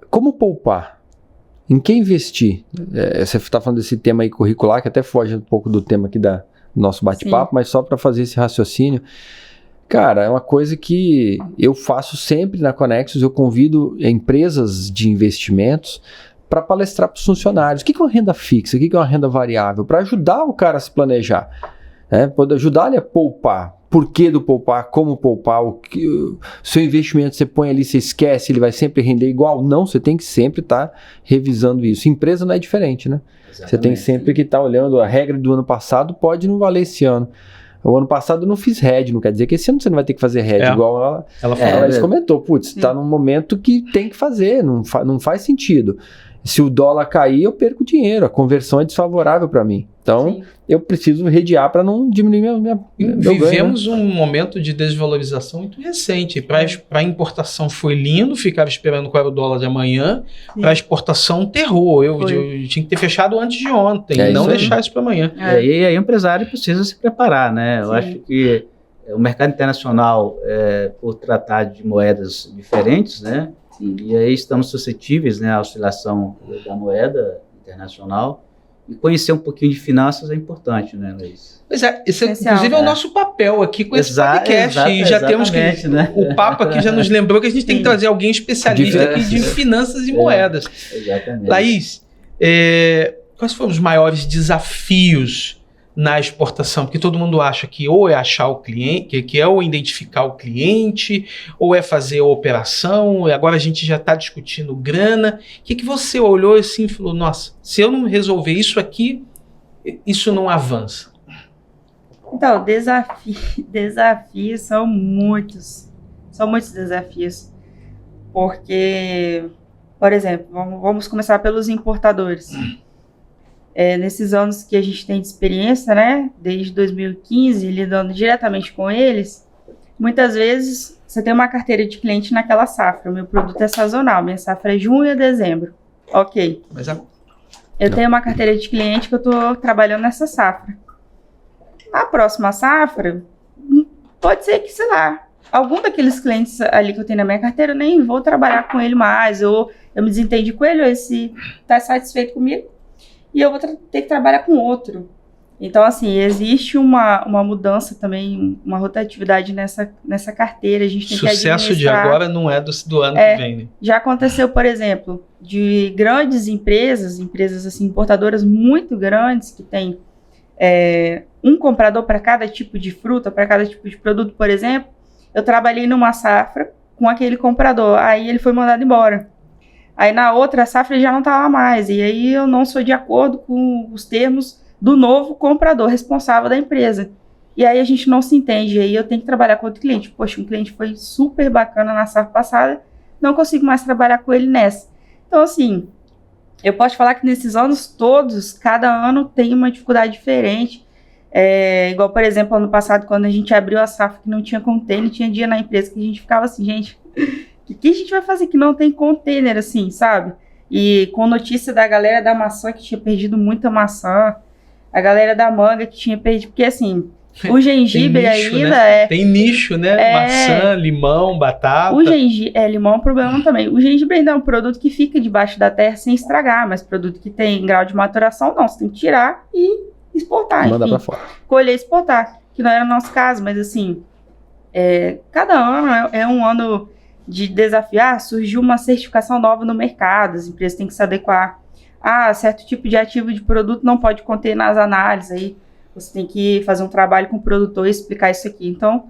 Como poupar? Em que investir? Você está falando desse tema aí curricular, que até foge um pouco do tema aqui do nosso bate-papo, mas só para fazer esse raciocínio. Cara, é uma coisa que eu faço sempre na Conexus, eu convido empresas de investimentos para palestrar para os funcionários. O que é uma renda fixa? O que é uma renda variável? Para ajudar o cara a se planejar. Pode ajudar ele a poupar. Por que do poupar? Como poupar? O seu investimento você põe ali, você esquece, ele vai sempre render igual? Não, você tem que sempre estar revisando isso. Empresa não é diferente, né? Exatamente. Você tem sempre que estar olhando. A regra do ano passado pode não valer esse ano. O ano passado eu não fiz hedge, não quer dizer que esse ano você não vai ter que fazer hedge, igual ela comentou. Putz, está num momento que tem que fazer, não faz sentido. Se o dólar cair, eu perco dinheiro, a conversão é desfavorável para mim. Então, eu preciso redear para não diminuir meu ganho. Vivemos um momento de desvalorização muito recente. Para importação foi lindo, ficava esperando qual era o dólar de amanhã. Para exportação, terror. Eu tinha que ter fechado antes de ontem, e não deixar isso para amanhã. E aí o empresário precisa se preparar, né? Eu acho que o mercado internacional, por tratar de moedas diferentes, né? E aí estamos suscetíveis, né, à oscilação da moeda internacional. E conhecer um pouquinho de finanças é importante, né, Luiz? Pois esse inclusive é o nosso papel aqui com esse podcast. E já temos que... Né? O papo aqui já nos lembrou que a gente tem que trazer alguém especialista aqui de finanças e moedas. Exatamente. Laís, quais foram os maiores desafios na exportação? Porque todo mundo acha que ou é achar o cliente, que é ou identificar o cliente, ou é fazer a operação, e agora a gente já está discutindo grana. O que você olhou assim e falou, nossa, se eu não resolver isso aqui, isso não avança? Então, desafios são muitos desafios, porque, por exemplo, vamos começar pelos importadores. Nesses anos que a gente tem de experiência, né, desde 2015, lidando diretamente com eles, muitas vezes você tem uma carteira de cliente naquela safra. O meu produto é sazonal, minha safra é junho a dezembro. Ok. Eu tenho uma carteira de cliente que eu estou trabalhando nessa safra. Na próxima safra, pode ser que, sei lá, algum daqueles clientes ali que eu tenho na minha carteira, eu nem vou trabalhar com ele mais, ou eu me desentendi com ele, ou esse está satisfeito comigo. E eu vou ter que trabalhar com outro. Então, assim, existe uma mudança também, uma rotatividade nessa carteira. A gente tem Sucesso que de agora não é do ano que vem, né? Já aconteceu, por exemplo, de grandes empresas assim, importadoras muito grandes, que tem um comprador para cada tipo de fruta, para cada tipo de produto, por exemplo. Eu trabalhei numa safra com aquele comprador, aí ele foi mandado embora. Aí na outra safra ele já não estava mais, e aí eu não sou de acordo com os termos do novo comprador responsável da empresa. E aí a gente não se entende, aí eu tenho que trabalhar com outro cliente. Poxa, um cliente foi super bacana na safra passada, não consigo mais trabalhar com ele nessa. Então, assim, eu posso falar que nesses anos todos, cada ano tem uma dificuldade diferente. Igual, por exemplo, ano passado, quando a gente abriu a safra que não tinha container, tinha dia na empresa que a gente ficava assim, gente, o que a gente vai fazer que não tem container, assim, sabe? E com notícia da galera da maçã que tinha perdido muita maçã, a galera da manga que tinha perdido, porque assim, o gengibre nicho, ainda né? Tem nicho, né? Maçã, limão, batata. Limão é um problema também. O gengibre ainda é um produto que fica debaixo da terra sem estragar, mas produto que tem grau de maturação, não, você tem que tirar e exportar. Manda pra fora. Colher e exportar, que não era o nosso caso, mas assim, cada ano é um ano de desafiar, surgiu uma certificação nova no mercado, as empresas têm que se adequar. Certo tipo de ativo de produto não pode conter nas análises, aí você tem que fazer um trabalho com o produtor e explicar isso aqui. Então,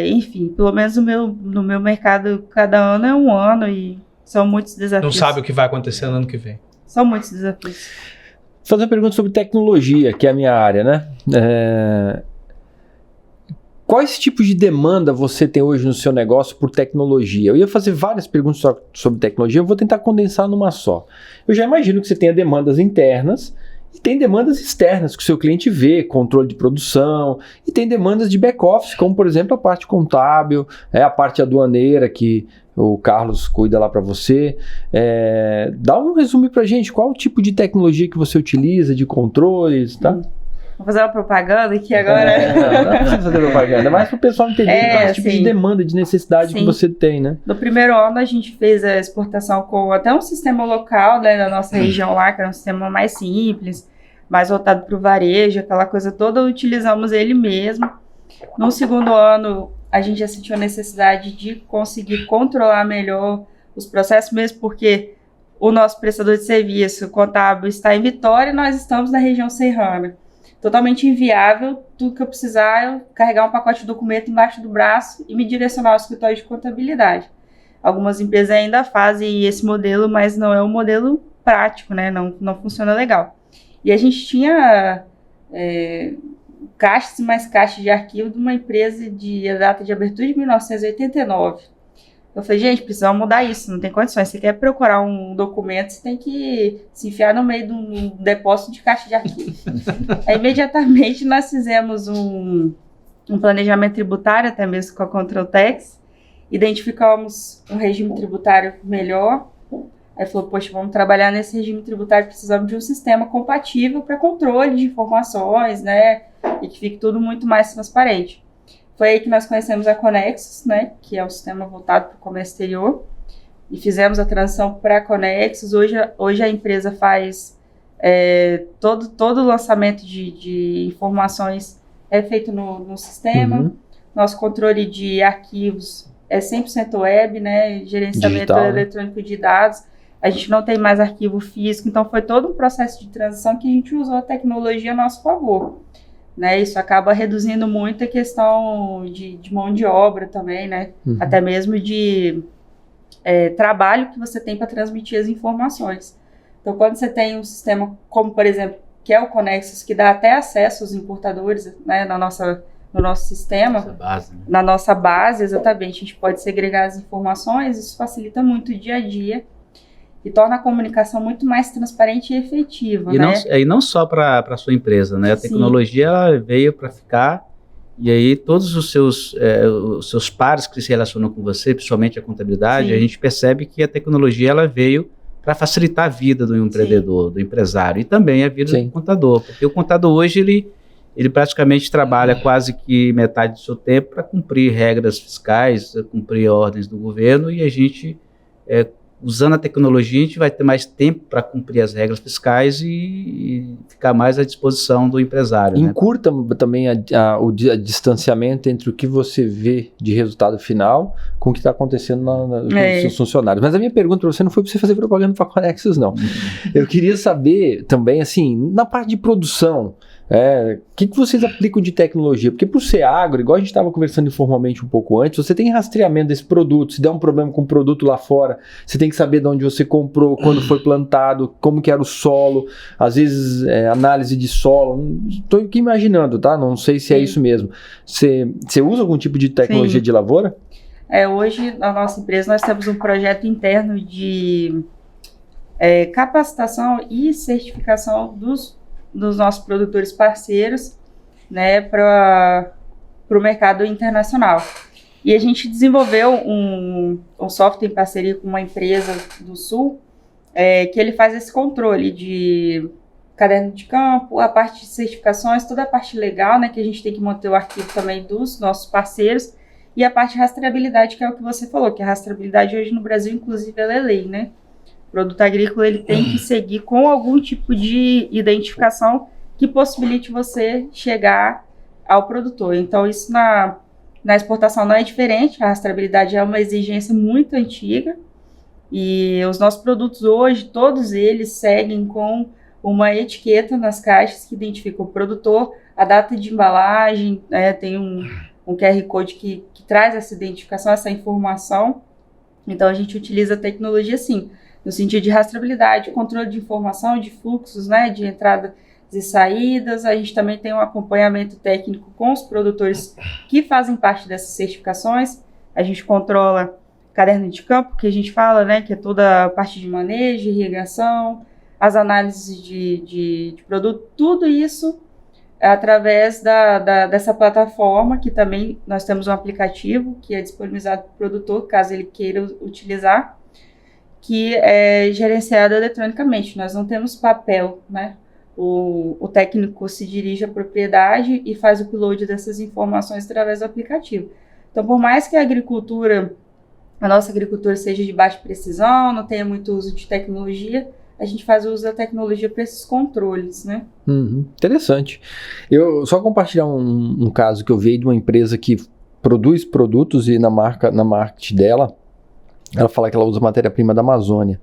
enfim, pelo menos no meu mercado, cada ano é um ano e são muitos desafios. Não sabe o que vai acontecer no ano que vem. São muitos desafios. Vou fazer uma pergunta sobre tecnologia, que é a minha área, né? Quais tipos de demanda você tem hoje no seu negócio por tecnologia? Eu ia fazer várias perguntas sobre tecnologia, eu vou tentar condensar numa só. Eu já imagino que você tenha demandas internas e tem demandas externas que o seu cliente vê, controle de produção, e tem demandas de back-office, como por exemplo a parte contábil, a parte aduaneira que o Carlos cuida lá para você. Dá um resumo pra gente, qual o tipo de tecnologia que você utiliza, de controles, tá? Vou fazer uma propaganda aqui agora. Não precisa fazer propaganda, mas para o pessoal entender qual tipo de demanda, de necessidade que você tem, né? No primeiro ano a gente fez a exportação com até um sistema local, né, da nossa região lá, que era um sistema mais simples, mais voltado para o varejo, aquela coisa toda, utilizamos ele mesmo. No segundo ano a gente já sentiu a necessidade de conseguir controlar melhor os processos, mesmo porque o nosso prestador de serviço contábil está em Vitória e nós estamos na região serrana. Totalmente inviável, tudo que eu precisar eu carregar um pacote de documento embaixo do braço e me direcionar ao escritório de contabilidade. Algumas empresas ainda fazem esse modelo, mas não é um modelo prático, né? Não funciona legal. E a gente tinha caixas e mais caixas de arquivo de uma empresa de data de abertura de 1989. Eu falei, gente, precisamos mudar isso, não tem condições. Você quer procurar um documento, você tem que se enfiar no meio de um depósito de caixa de arquivo. Aí, imediatamente, nós fizemos um planejamento tributário, até mesmo com a Control Tax, identificamos um regime tributário melhor. Aí falou, poxa, vamos trabalhar nesse regime tributário, precisamos de um sistema compatível para controle de informações, né, e que fique tudo muito mais transparente. Foi aí que nós conhecemos a Conexus, né, que é um sistema voltado para o comércio exterior, e fizemos a transição para a Conexus. Hoje a empresa faz todo o lançamento de informações é feito no sistema. Uhum. Nosso controle de arquivos é 100% web, né, gerenciamento digital, eletrônico de dados. A gente não tem mais arquivo físico, então foi todo um processo de transição que a gente usou a tecnologia a nosso favor. Né, isso acaba reduzindo muito a questão de mão de obra também, né? Uhum. Até mesmo de trabalho que você tem para transmitir as informações. Então, quando você tem um sistema como, por exemplo, que é o Conexus, que dá até acesso aos importadores, né, no nosso sistema, na nossa base, exatamente, a gente pode segregar as informações, isso facilita muito o dia a dia e torna a comunicação muito mais transparente e efetiva, e não só para a sua empresa, né? A tecnologia ela veio para ficar, e aí todos os seus pares que se relacionam com você, principalmente a contabilidade, Sim. a gente percebe que a tecnologia ela veio para facilitar a vida do empreendedor, Sim. do empresário, e também a vida Sim. do contador, porque o contador hoje ele praticamente trabalha quase que metade do seu tempo para cumprir regras fiscais, cumprir ordens do governo, e a gente usando a tecnologia, a gente vai ter mais tempo para cumprir as regras fiscais e ficar mais à disposição do empresário. Encurta também o distanciamento entre o que você vê de resultado final com o que está acontecendo com os seus funcionários. Mas a minha pergunta para você não foi para você fazer propaganda para a Conexus, não. Eu queria saber também, assim, na parte de produção, o que vocês aplicam de tecnologia? Porque para o Seagro, igual a gente estava conversando informalmente um pouco antes, você tem rastreamento desse produto. Se der um problema com o produto lá fora, você tem que saber de onde você comprou, quando foi plantado, como que era o solo, às vezes análise de solo. Estou aqui imaginando, tá? Não sei se é isso mesmo. Você usa algum tipo de tecnologia de lavoura? Hoje, na nossa empresa, nós temos um projeto interno de capacitação e certificação dos nossos produtores parceiros, né, para o mercado internacional. E a gente desenvolveu um software em parceria com uma empresa do Sul, que ele faz esse controle de caderno de campo, a parte de certificações, toda a parte legal, né, que a gente tem que manter o arquivo também dos nossos parceiros, e a parte de rastreabilidade, que é o que você falou, que a rastreabilidade hoje no Brasil, inclusive, ela é lei, né? O produto agrícola ele tem que seguir com algum tipo de identificação que possibilite você chegar ao produtor. Então, isso na exportação não é diferente, a rastreabilidade é uma exigência muito antiga e os nossos produtos hoje, todos eles seguem com uma etiqueta nas caixas que identifica o produtor, a data de embalagem, tem um QR Code que traz essa identificação, essa informação. Então, a gente utiliza a tecnologia, sim, no sentido de rastreabilidade, controle de informação, de fluxos, né, de entradas e saídas. A gente também tem um acompanhamento técnico com os produtores que fazem parte dessas certificações. A gente controla caderno de campo, que a gente fala, né, que é toda a parte de manejo, irrigação, as análises de produto, tudo isso através dessa plataforma, que também nós temos um aplicativo que é disponibilizado para o produtor, caso ele queira utilizar, que é gerenciado eletronicamente. Nós não temos papel, né? O técnico se dirige à propriedade e faz o upload dessas informações através do aplicativo. Então, por mais que a nossa agricultura seja de baixa precisão, não tenha muito uso de tecnologia, a gente faz o uso da tecnologia para esses controles, né? Interessante. Eu só compartilhar um caso que eu vi de uma empresa que produz produtos e na marketing dela, ela fala que ela usa matéria-prima da Amazônia.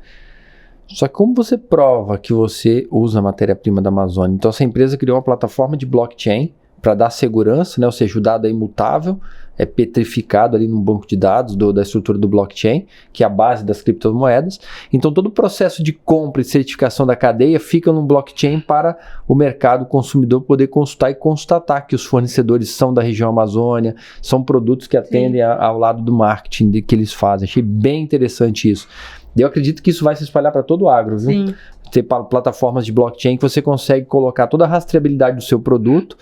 Só que como você prova que você usa matéria-prima da Amazônia? Então essa empresa criou uma plataforma de blockchain para dar segurança, né? Ou seja, o dado é imutável, é petrificado ali num banco de dados da estrutura do blockchain, que é a base das criptomoedas. Então todo o processo de compra e certificação da cadeia fica num blockchain para o mercado consumidor poder consultar e constatar que os fornecedores são da região Amazônia, são produtos que atendem ao lado do marketing que eles fazem. Achei bem interessante isso. Eu acredito que isso vai se espalhar para todo o agro, viu? Sim. Ter plataformas de blockchain que você consegue colocar toda a rastreabilidade do seu produto,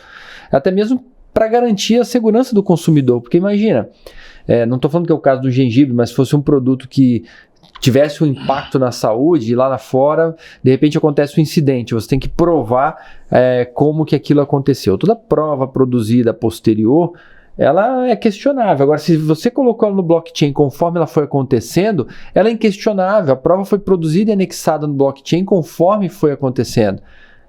até mesmo para garantir a segurança do consumidor. Porque imagina, não estou falando que é o caso do gengibre, mas se fosse um produto que tivesse um impacto na saúde e lá na fora, de repente acontece um incidente, você tem que provar como que aquilo aconteceu. Toda prova produzida posterior, ela é questionável. Agora, se você colocou ela no blockchain conforme ela foi acontecendo, ela é inquestionável. A prova foi produzida e anexada no blockchain conforme foi acontecendo.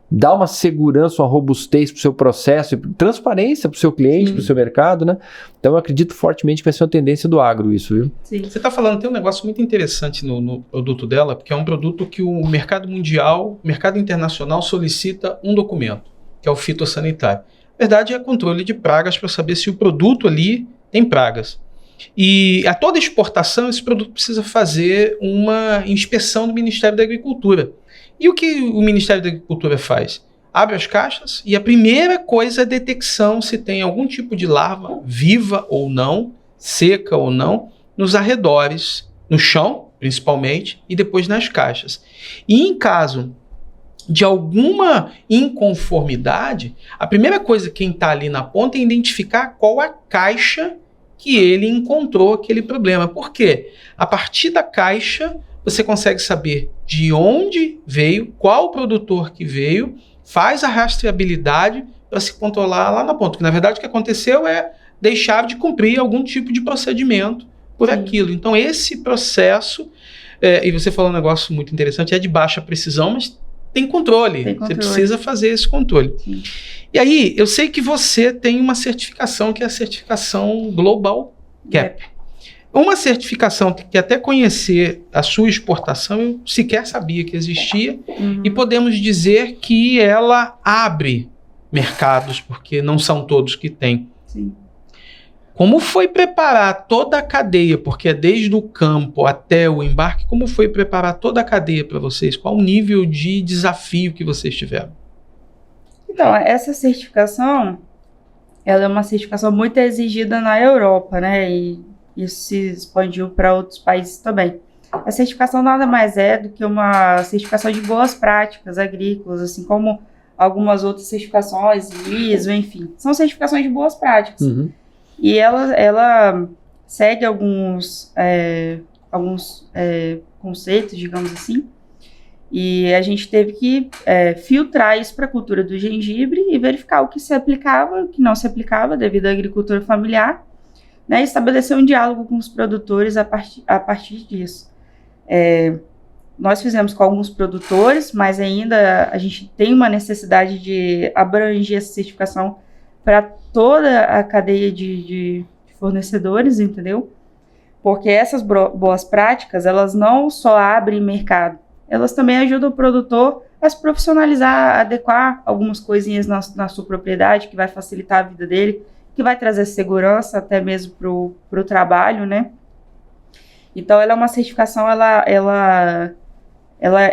Dá uma segurança, uma robustez para o seu processo, transparência para o seu cliente, para o seu mercado, né? Então, eu acredito fortemente que vai ser uma tendência do agro isso, viu? Sim. Você está falando, tem um negócio muito interessante no produto dela, porque é um produto que o mercado mundial, o mercado internacional solicita um documento, que é o fitossanitário. Na verdade, é controle de pragas para saber se o produto ali tem pragas. E a toda exportação, esse produto precisa fazer uma inspeção do Ministério da Agricultura. E o que o Ministério da Agricultura faz? Abre as caixas e a primeira coisa é a detecção se tem algum tipo de larva, viva ou não, seca ou não, nos arredores, no chão, principalmente, e depois nas caixas. E em caso de alguma inconformidade, a primeira coisa quem está ali na ponta é identificar qual a caixa que ele encontrou aquele problema. Por quê? A partir da caixa, você consegue saber de onde veio, qual produtor que veio, faz a rastreabilidade para se controlar lá na ponta. Porque, na verdade, o que aconteceu é deixar de cumprir algum tipo de procedimento por aquilo. Então, esse processo E você falou um negócio muito interessante, é de baixa precisão, mas tem controle. Você precisa fazer esse controle. Sim. E aí, eu sei que você tem uma certificação que é a certificação Global Gap. Uma certificação que até conhecer a sua exportação, eu sequer sabia que existia. E podemos dizer que ela abre mercados, porque não são todos que têm. Sim. Como foi preparar toda a cadeia, porque é desde o campo até o embarque, como foi preparar toda a cadeia para vocês? Qual o nível de desafio que vocês tiveram? Então, essa certificação, ela é uma certificação muito exigida na Europa, né? E isso se expandiu para outros países também. A certificação nada mais é do que uma certificação de boas práticas agrícolas, assim como algumas outras certificações, ISO, enfim. São certificações de boas práticas. E ela segue alguns conceitos, digamos assim, e a gente teve que filtrar isso para a cultura do gengibre e verificar o que se aplicava, o que não se aplicava devido à agricultura familiar, né, e estabelecer um diálogo com os produtores a partir disso. Nós fizemos com alguns produtores, mas ainda a gente tem uma necessidade de abranger essa certificação para toda a cadeia de fornecedores, entendeu? Porque essas boas práticas, elas não só abrem mercado, elas também ajudam o produtor a se profissionalizar, a adequar algumas coisinhas na sua propriedade, que vai facilitar a vida dele, que vai trazer segurança até mesmo para o trabalho, né? Então, ela é uma certificação, ela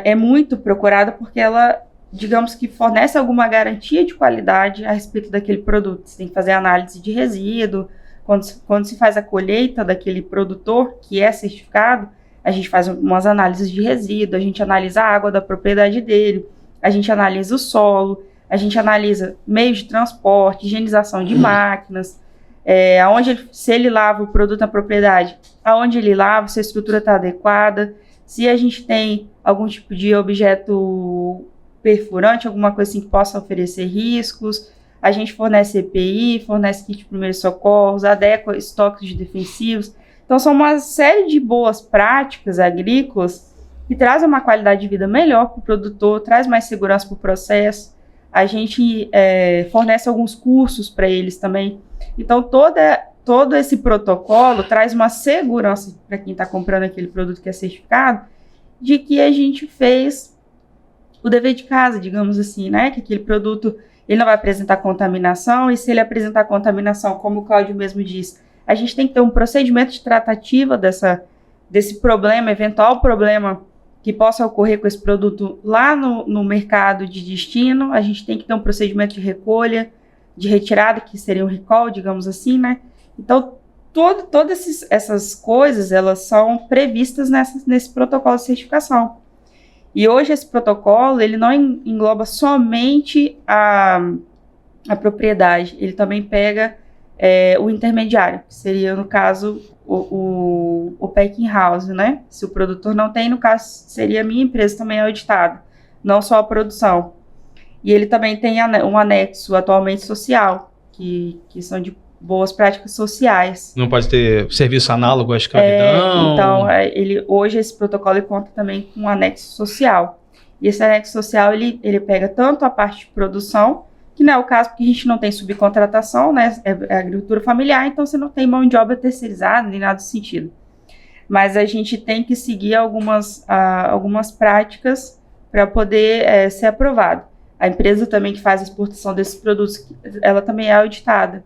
é muito procurada porque ela, digamos que fornece alguma garantia de qualidade a respeito daquele produto. Você tem que fazer análise de resíduo. Quando se faz a colheita daquele produtor que é certificado, a gente faz umas análises de resíduo, a gente analisa a água da propriedade dele, a gente analisa o solo, a gente analisa meio de transporte, higienização de máquinas, se ele lava o produto na propriedade, aonde ele lava, se a estrutura está adequada, se a gente tem algum tipo de objeto perfurante, alguma coisa assim que possa oferecer riscos. A gente fornece EPI, fornece kit de primeiros socorros, adequa estoques de defensivos. Então, são uma série de boas práticas agrícolas que trazem uma qualidade de vida melhor para o produtor, traz mais segurança para o processo. A gente fornece alguns cursos para eles também. Então, todo esse protocolo traz uma segurança para quem está comprando aquele produto que é certificado, de que a gente fez o dever de casa, digamos assim, né? Que aquele produto ele não vai apresentar contaminação, e se ele apresentar contaminação, como o Cláudio mesmo disse, a gente tem que ter um procedimento de tratativa desse problema, eventual problema que possa ocorrer com esse produto lá no mercado de destino. A gente tem que ter um procedimento de recolha, de retirada, que seria um recall, digamos assim, né? Então, todas essas coisas, elas são previstas nesse protocolo de certificação. E hoje esse protocolo, ele não engloba somente a propriedade, ele também pega o intermediário, que seria, no caso, o packing house, né? Se o produtor não tem, no caso, seria a minha empresa também auditada, não só a produção. E ele também tem um anexo atualmente social, que são de boas práticas sociais. Não pode ter serviço análogo à escravidão? Então, hoje esse protocolo conta também com um anexo social. E esse anexo social, ele pega tanto a parte de produção, que não é o caso porque a gente não tem subcontratação, né? É agricultura familiar, então você não tem mão de obra terceirizada, nem nada do sentido. Mas a gente tem que seguir algumas práticas para poder ser aprovado. A empresa também que faz a exportação desses produtos, ela também é auditada.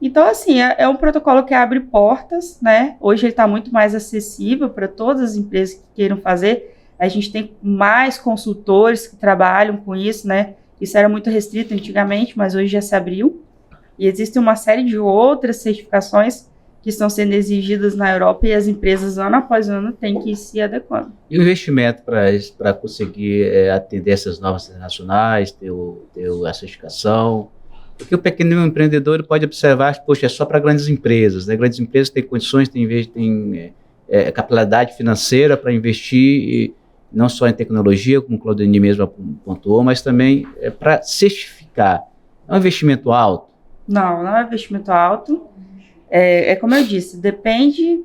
Então, assim, é um protocolo que abre portas, né? Hoje ele está muito mais acessível para todas as empresas que queiram fazer. A gente tem mais consultores que trabalham com isso, né? Isso era muito restrito antigamente, mas hoje já se abriu. E existe uma série de outras certificações que estão sendo exigidas na Europa e as empresas, ano após ano, têm que ir se adequando. E o investimento para conseguir atender essas normas internacionais, ter a certificação? Porque o pequeno empreendedor pode observar que, poxa, é só para grandes empresas, né? Grandes empresas têm condições, têm capilaridade financeira para investir, não só em tecnologia, como o Claudemir mesmo pontuou, mas também para certificar. É um investimento alto? Não é um investimento alto. Como eu disse, depende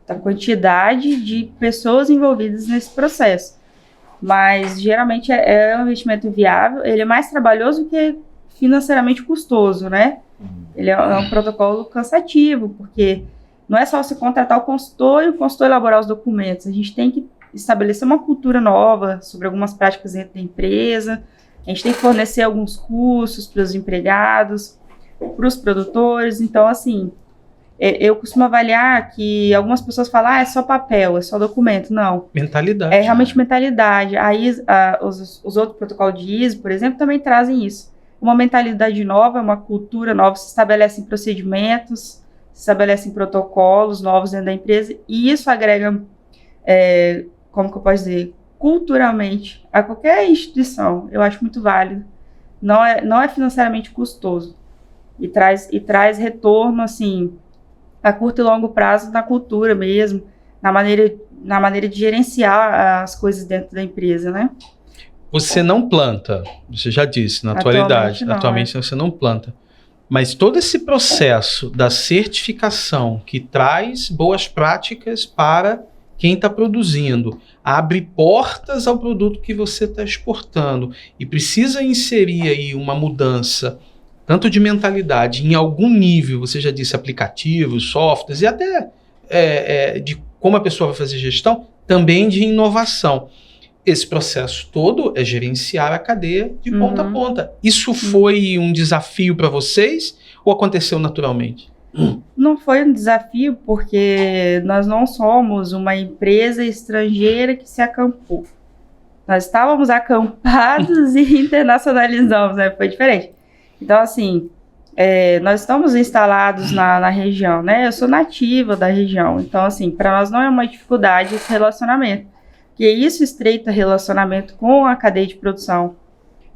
da quantidade de pessoas envolvidas nesse processo. Mas, geralmente, é um investimento viável. Ele é mais trabalhoso que financeiramente custoso, né? Ele é um protocolo cansativo, porque não é só você contratar o consultor e o consultor elaborar os documentos. A gente tem que estabelecer uma cultura nova sobre algumas práticas dentro da empresa. A gente tem que fornecer alguns cursos para os empregados, para os produtores. Então, assim, eu costumo avaliar que algumas pessoas falam, é só papel, é só documento. Não. Mentalidade. É realmente mentalidade. Aí os outros protocolos de ISO, por exemplo, também trazem isso. Uma mentalidade nova, uma cultura nova, se estabelecem procedimentos, se estabelecem protocolos novos dentro da empresa, e isso agrega, como que eu posso dizer, culturalmente a qualquer instituição. Eu acho muito válido. Não é financeiramente custoso. E traz retorno, assim, a curto e longo prazo na cultura mesmo, na maneira de gerenciar as coisas dentro da empresa, né? Você não planta, você já disse, na atualidade. Atualmente você não planta. Mas todo esse processo da certificação que traz boas práticas para quem está produzindo, abre portas ao produto que você está exportando e precisa inserir aí uma mudança, tanto de mentalidade, em algum nível, você já disse aplicativos, softwares e até de como a pessoa vai fazer gestão, também de inovação. Esse processo todo é gerenciar a cadeia de ponta a ponta. Isso foi um desafio para vocês ou aconteceu naturalmente? Não foi um desafio porque nós não somos uma empresa estrangeira que se acampou. Nós estávamos acampados e internacionalizamos, né? Foi diferente. Então, assim, nós estamos instalados na região, né? Eu sou nativa da região. Então, assim, para nós não é uma dificuldade esse relacionamento. Porque isso estreita relacionamento com a cadeia de produção.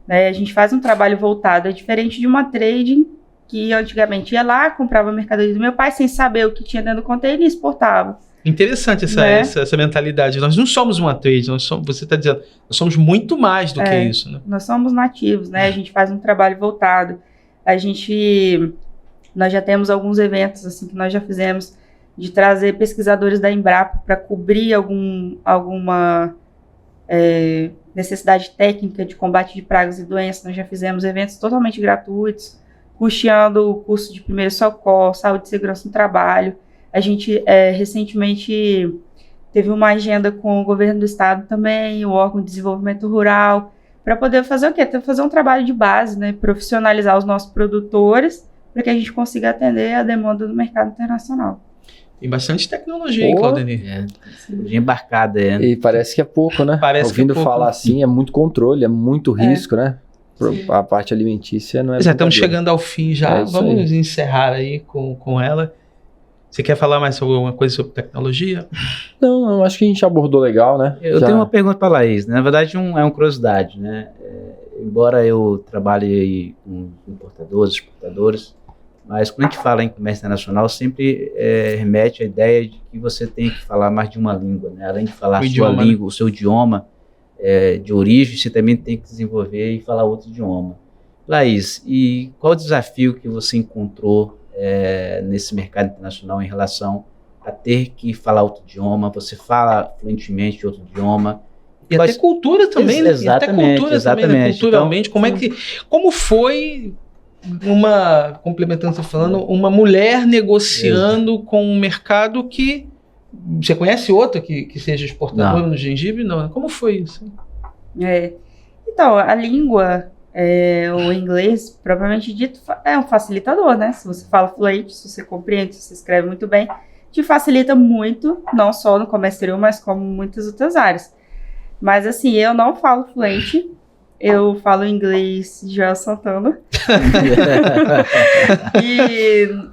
Né? A gente faz um trabalho voltado, é diferente de uma trading que antigamente ia lá, comprava a mercadoria do meu pai sem saber o que tinha dentro do container e exportava. Interessante essa mentalidade. Nós não somos uma trade, você está dizendo, nós somos muito mais do que isso. Né? Nós somos nativos, né? A gente faz um trabalho voltado. Nós já temos alguns eventos assim, que nós já fizemos de trazer pesquisadores da Embrapa para cobrir alguma necessidade técnica de combate de pragas e doenças. Nós já fizemos eventos totalmente gratuitos, custeando o curso de primeiro socorro, saúde e segurança no trabalho. A gente recentemente teve uma agenda com o governo do estado também, o órgão de desenvolvimento rural, para poder fazer o quê? Fazer um trabalho de base, né? Profissionalizar os nossos produtores para que a gente consiga atender a demanda do mercado internacional. Tem bastante tecnologia aí, Claudenir. Tecnologia embarcada. E parece que é pouco, né? Ouvindo falar assim, é muito controle, é muito risco, né? A parte alimentícia não é... Estamos chegando ao fim já, vamos encerrar aí com ela. Você quer falar mais sobre alguma coisa sobre tecnologia? Não, acho que a gente abordou legal, né? Eu tenho uma pergunta para a Laís. Na verdade, é uma curiosidade, né? Embora eu trabalhe aí com importadores, exportadores, mas quando a gente fala em comércio internacional, sempre remete à ideia de que você tem que falar mais de uma língua, né? Além de falar o seu idioma de origem, você também tem que desenvolver e falar outro idioma. Laís, e qual o desafio que você encontrou nesse mercado internacional em relação a ter que falar outro idioma? Você fala fluentemente outro idioma? E até cultura também, né? Exatamente. Culturalmente, então, como foi... complementando você falando, uma mulher negociando com um mercado que... Você conhece outro que seja exportador no gengibre? Não. Como foi isso? Então, a língua, o inglês, propriamente dito, é um facilitador, né? Se você fala fluente, se você compreende, se você escreve muito bem, te facilita muito, não só no comércio exterior, mas como em muitas outras áreas. Mas, assim, eu não falo fluente. Eu falo inglês de Joel Santana.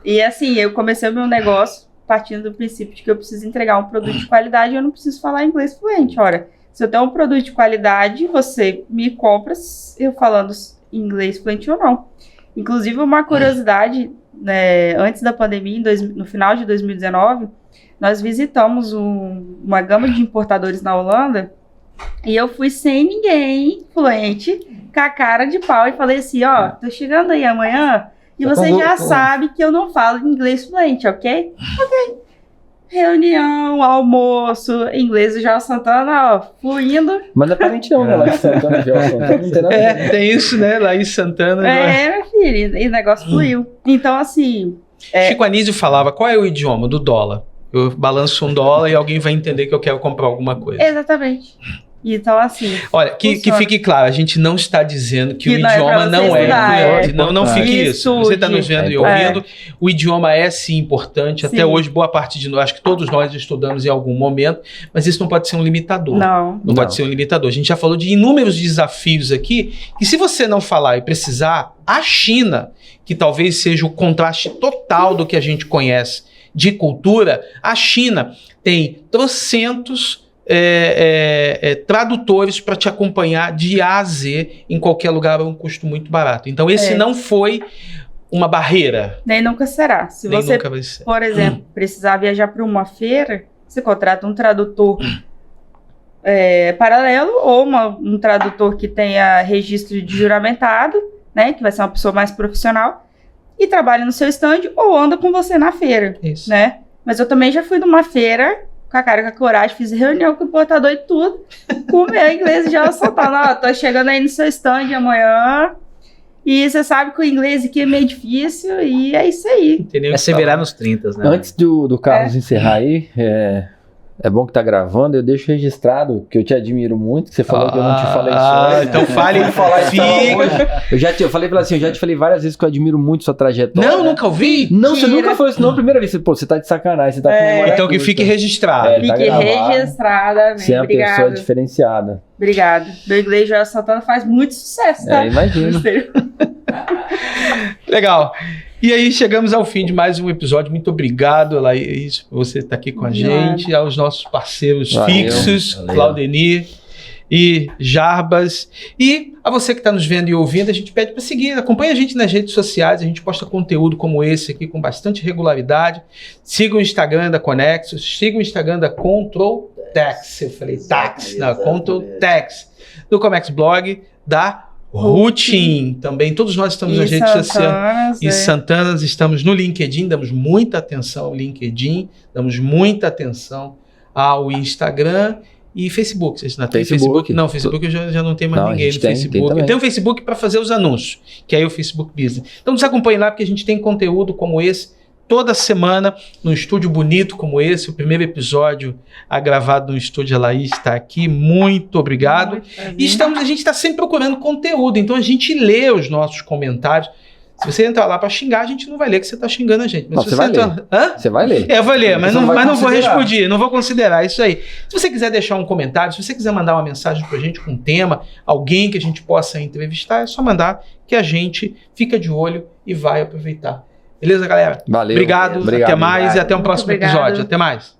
e assim, eu comecei o meu negócio partindo do princípio de que eu preciso entregar um produto de qualidade e eu não preciso falar inglês fluente. Ora, se eu tenho um produto de qualidade, você me compra eu falando inglês fluente ou não. Inclusive, uma curiosidade, né, antes da pandemia, no final de 2019, nós visitamos uma gama de importadores na Holanda. E eu fui sem ninguém fluente, com a cara de pau, e falei assim, tô chegando aí amanhã, e você já sabe que eu não falo inglês fluente, ok? Ok. reunião, almoço, inglês e Joel Santana, ó, fluindo. Mas não é parente não, né? Laís Santana e Joel Santana não tem nada a ver. Tem isso, né? Laís Santana. Minha filha, e o negócio fluiu. Então, assim... Chico Anísio falava, qual é o idioma do dólar? Eu balanço $1 e alguém vai entender que eu quero comprar alguma coisa. Exatamente. Então, assim... Olha, que fique claro, a gente não está dizendo que o idioma não é importante. Não fique isso. Você está nos vendo e ouvindo, o idioma é sim importante. Até hoje, boa parte de nós, acho que todos nós estudamos em algum momento, mas isso não pode ser um limitador. Não pode ser um limitador. A gente já falou de inúmeros desafios aqui, que se você não falar e precisar, a China, que talvez seja o contraste total do que a gente conhece de cultura, a China tem trocentos tradutores para te acompanhar de A a Z em qualquer lugar a um custo muito barato. Então esse não foi uma barreira. Nem nunca será. Se Nem você, nunca vai ser. Por exemplo, precisar viajar para uma feira, você contrata um tradutor paralelo ou um tradutor que tenha registro de juramentado, né, que vai ser uma pessoa mais profissional, e trabalha no seu stand ou anda com você na feira. Isso. Né? Mas eu também já fui numa feira com a cara, com a coragem, fiz reunião com o importador e tudo, com o meu inglês já soltando, ó, tô chegando aí no seu stand amanhã, e você sabe que o inglês aqui é meio difícil, e é isso aí. Entendeu? É se virar nos 30, né? Antes do Carlos encerrar aí, é bom que tá gravando, eu deixo registrado, que eu te admiro muito, que você falou que eu não te falei isso. Então fale, eu falei pra ela assim, eu já te falei várias vezes que eu admiro muito sua trajetória. Não, nunca ouvi. Não, você nunca falou isso, não, a primeira vez. Pô, você tá de sacanagem, você tá Então que fique registrado. Fique registrada. Você é uma pessoa diferenciada. Obrigado. Meu inglês, Joel Santana, faz muito sucesso, tá? Imagino. Legal. E aí chegamos ao fim de mais um episódio. Muito obrigado, Laís, por você estar aqui com a gente, aos nossos parceiros fixos, Claudenir e Jarbas. E a você que está nos vendo e ouvindo, a gente pede para seguir, acompanhe a gente nas redes sociais, a gente posta conteúdo como esse aqui com bastante regularidade. Siga o Instagram da Conexus, siga o Instagram da Control Tax, eu falei Tax, não, Control Tax, do Comex Blog, da Routine também, todos nós estamos nas redes sociais. E Santanas, estamos no LinkedIn, damos muita atenção ao LinkedIn, damos muita atenção ao Instagram e Facebook. Vocês não tem Facebook? Não, Facebook eu já não tenho mais ninguém no Facebook. Eu tenho o Facebook para fazer os anúncios, que aí é o Facebook Business. Então nos acompanhe lá, porque a gente tem conteúdo como esse toda semana, num estúdio bonito como esse. O primeiro episódio gravado no estúdio, a Laís está aqui. Muito obrigado. E a gente está sempre procurando conteúdo, então a gente lê os nossos comentários. Se você entrar lá para xingar, a gente não vai ler que você está xingando a gente. Mas você vai ler. Você vai ler. Eu vou ler, mas não vou responder, não vou considerar isso aí. Se você quiser deixar um comentário, se você quiser mandar uma mensagem para a gente com um tema, alguém que a gente possa entrevistar, é só mandar que a gente fica de olho e vai aproveitar. Beleza, galera? Valeu. Obrigado. Até mais e até um próximo episódio. Até mais.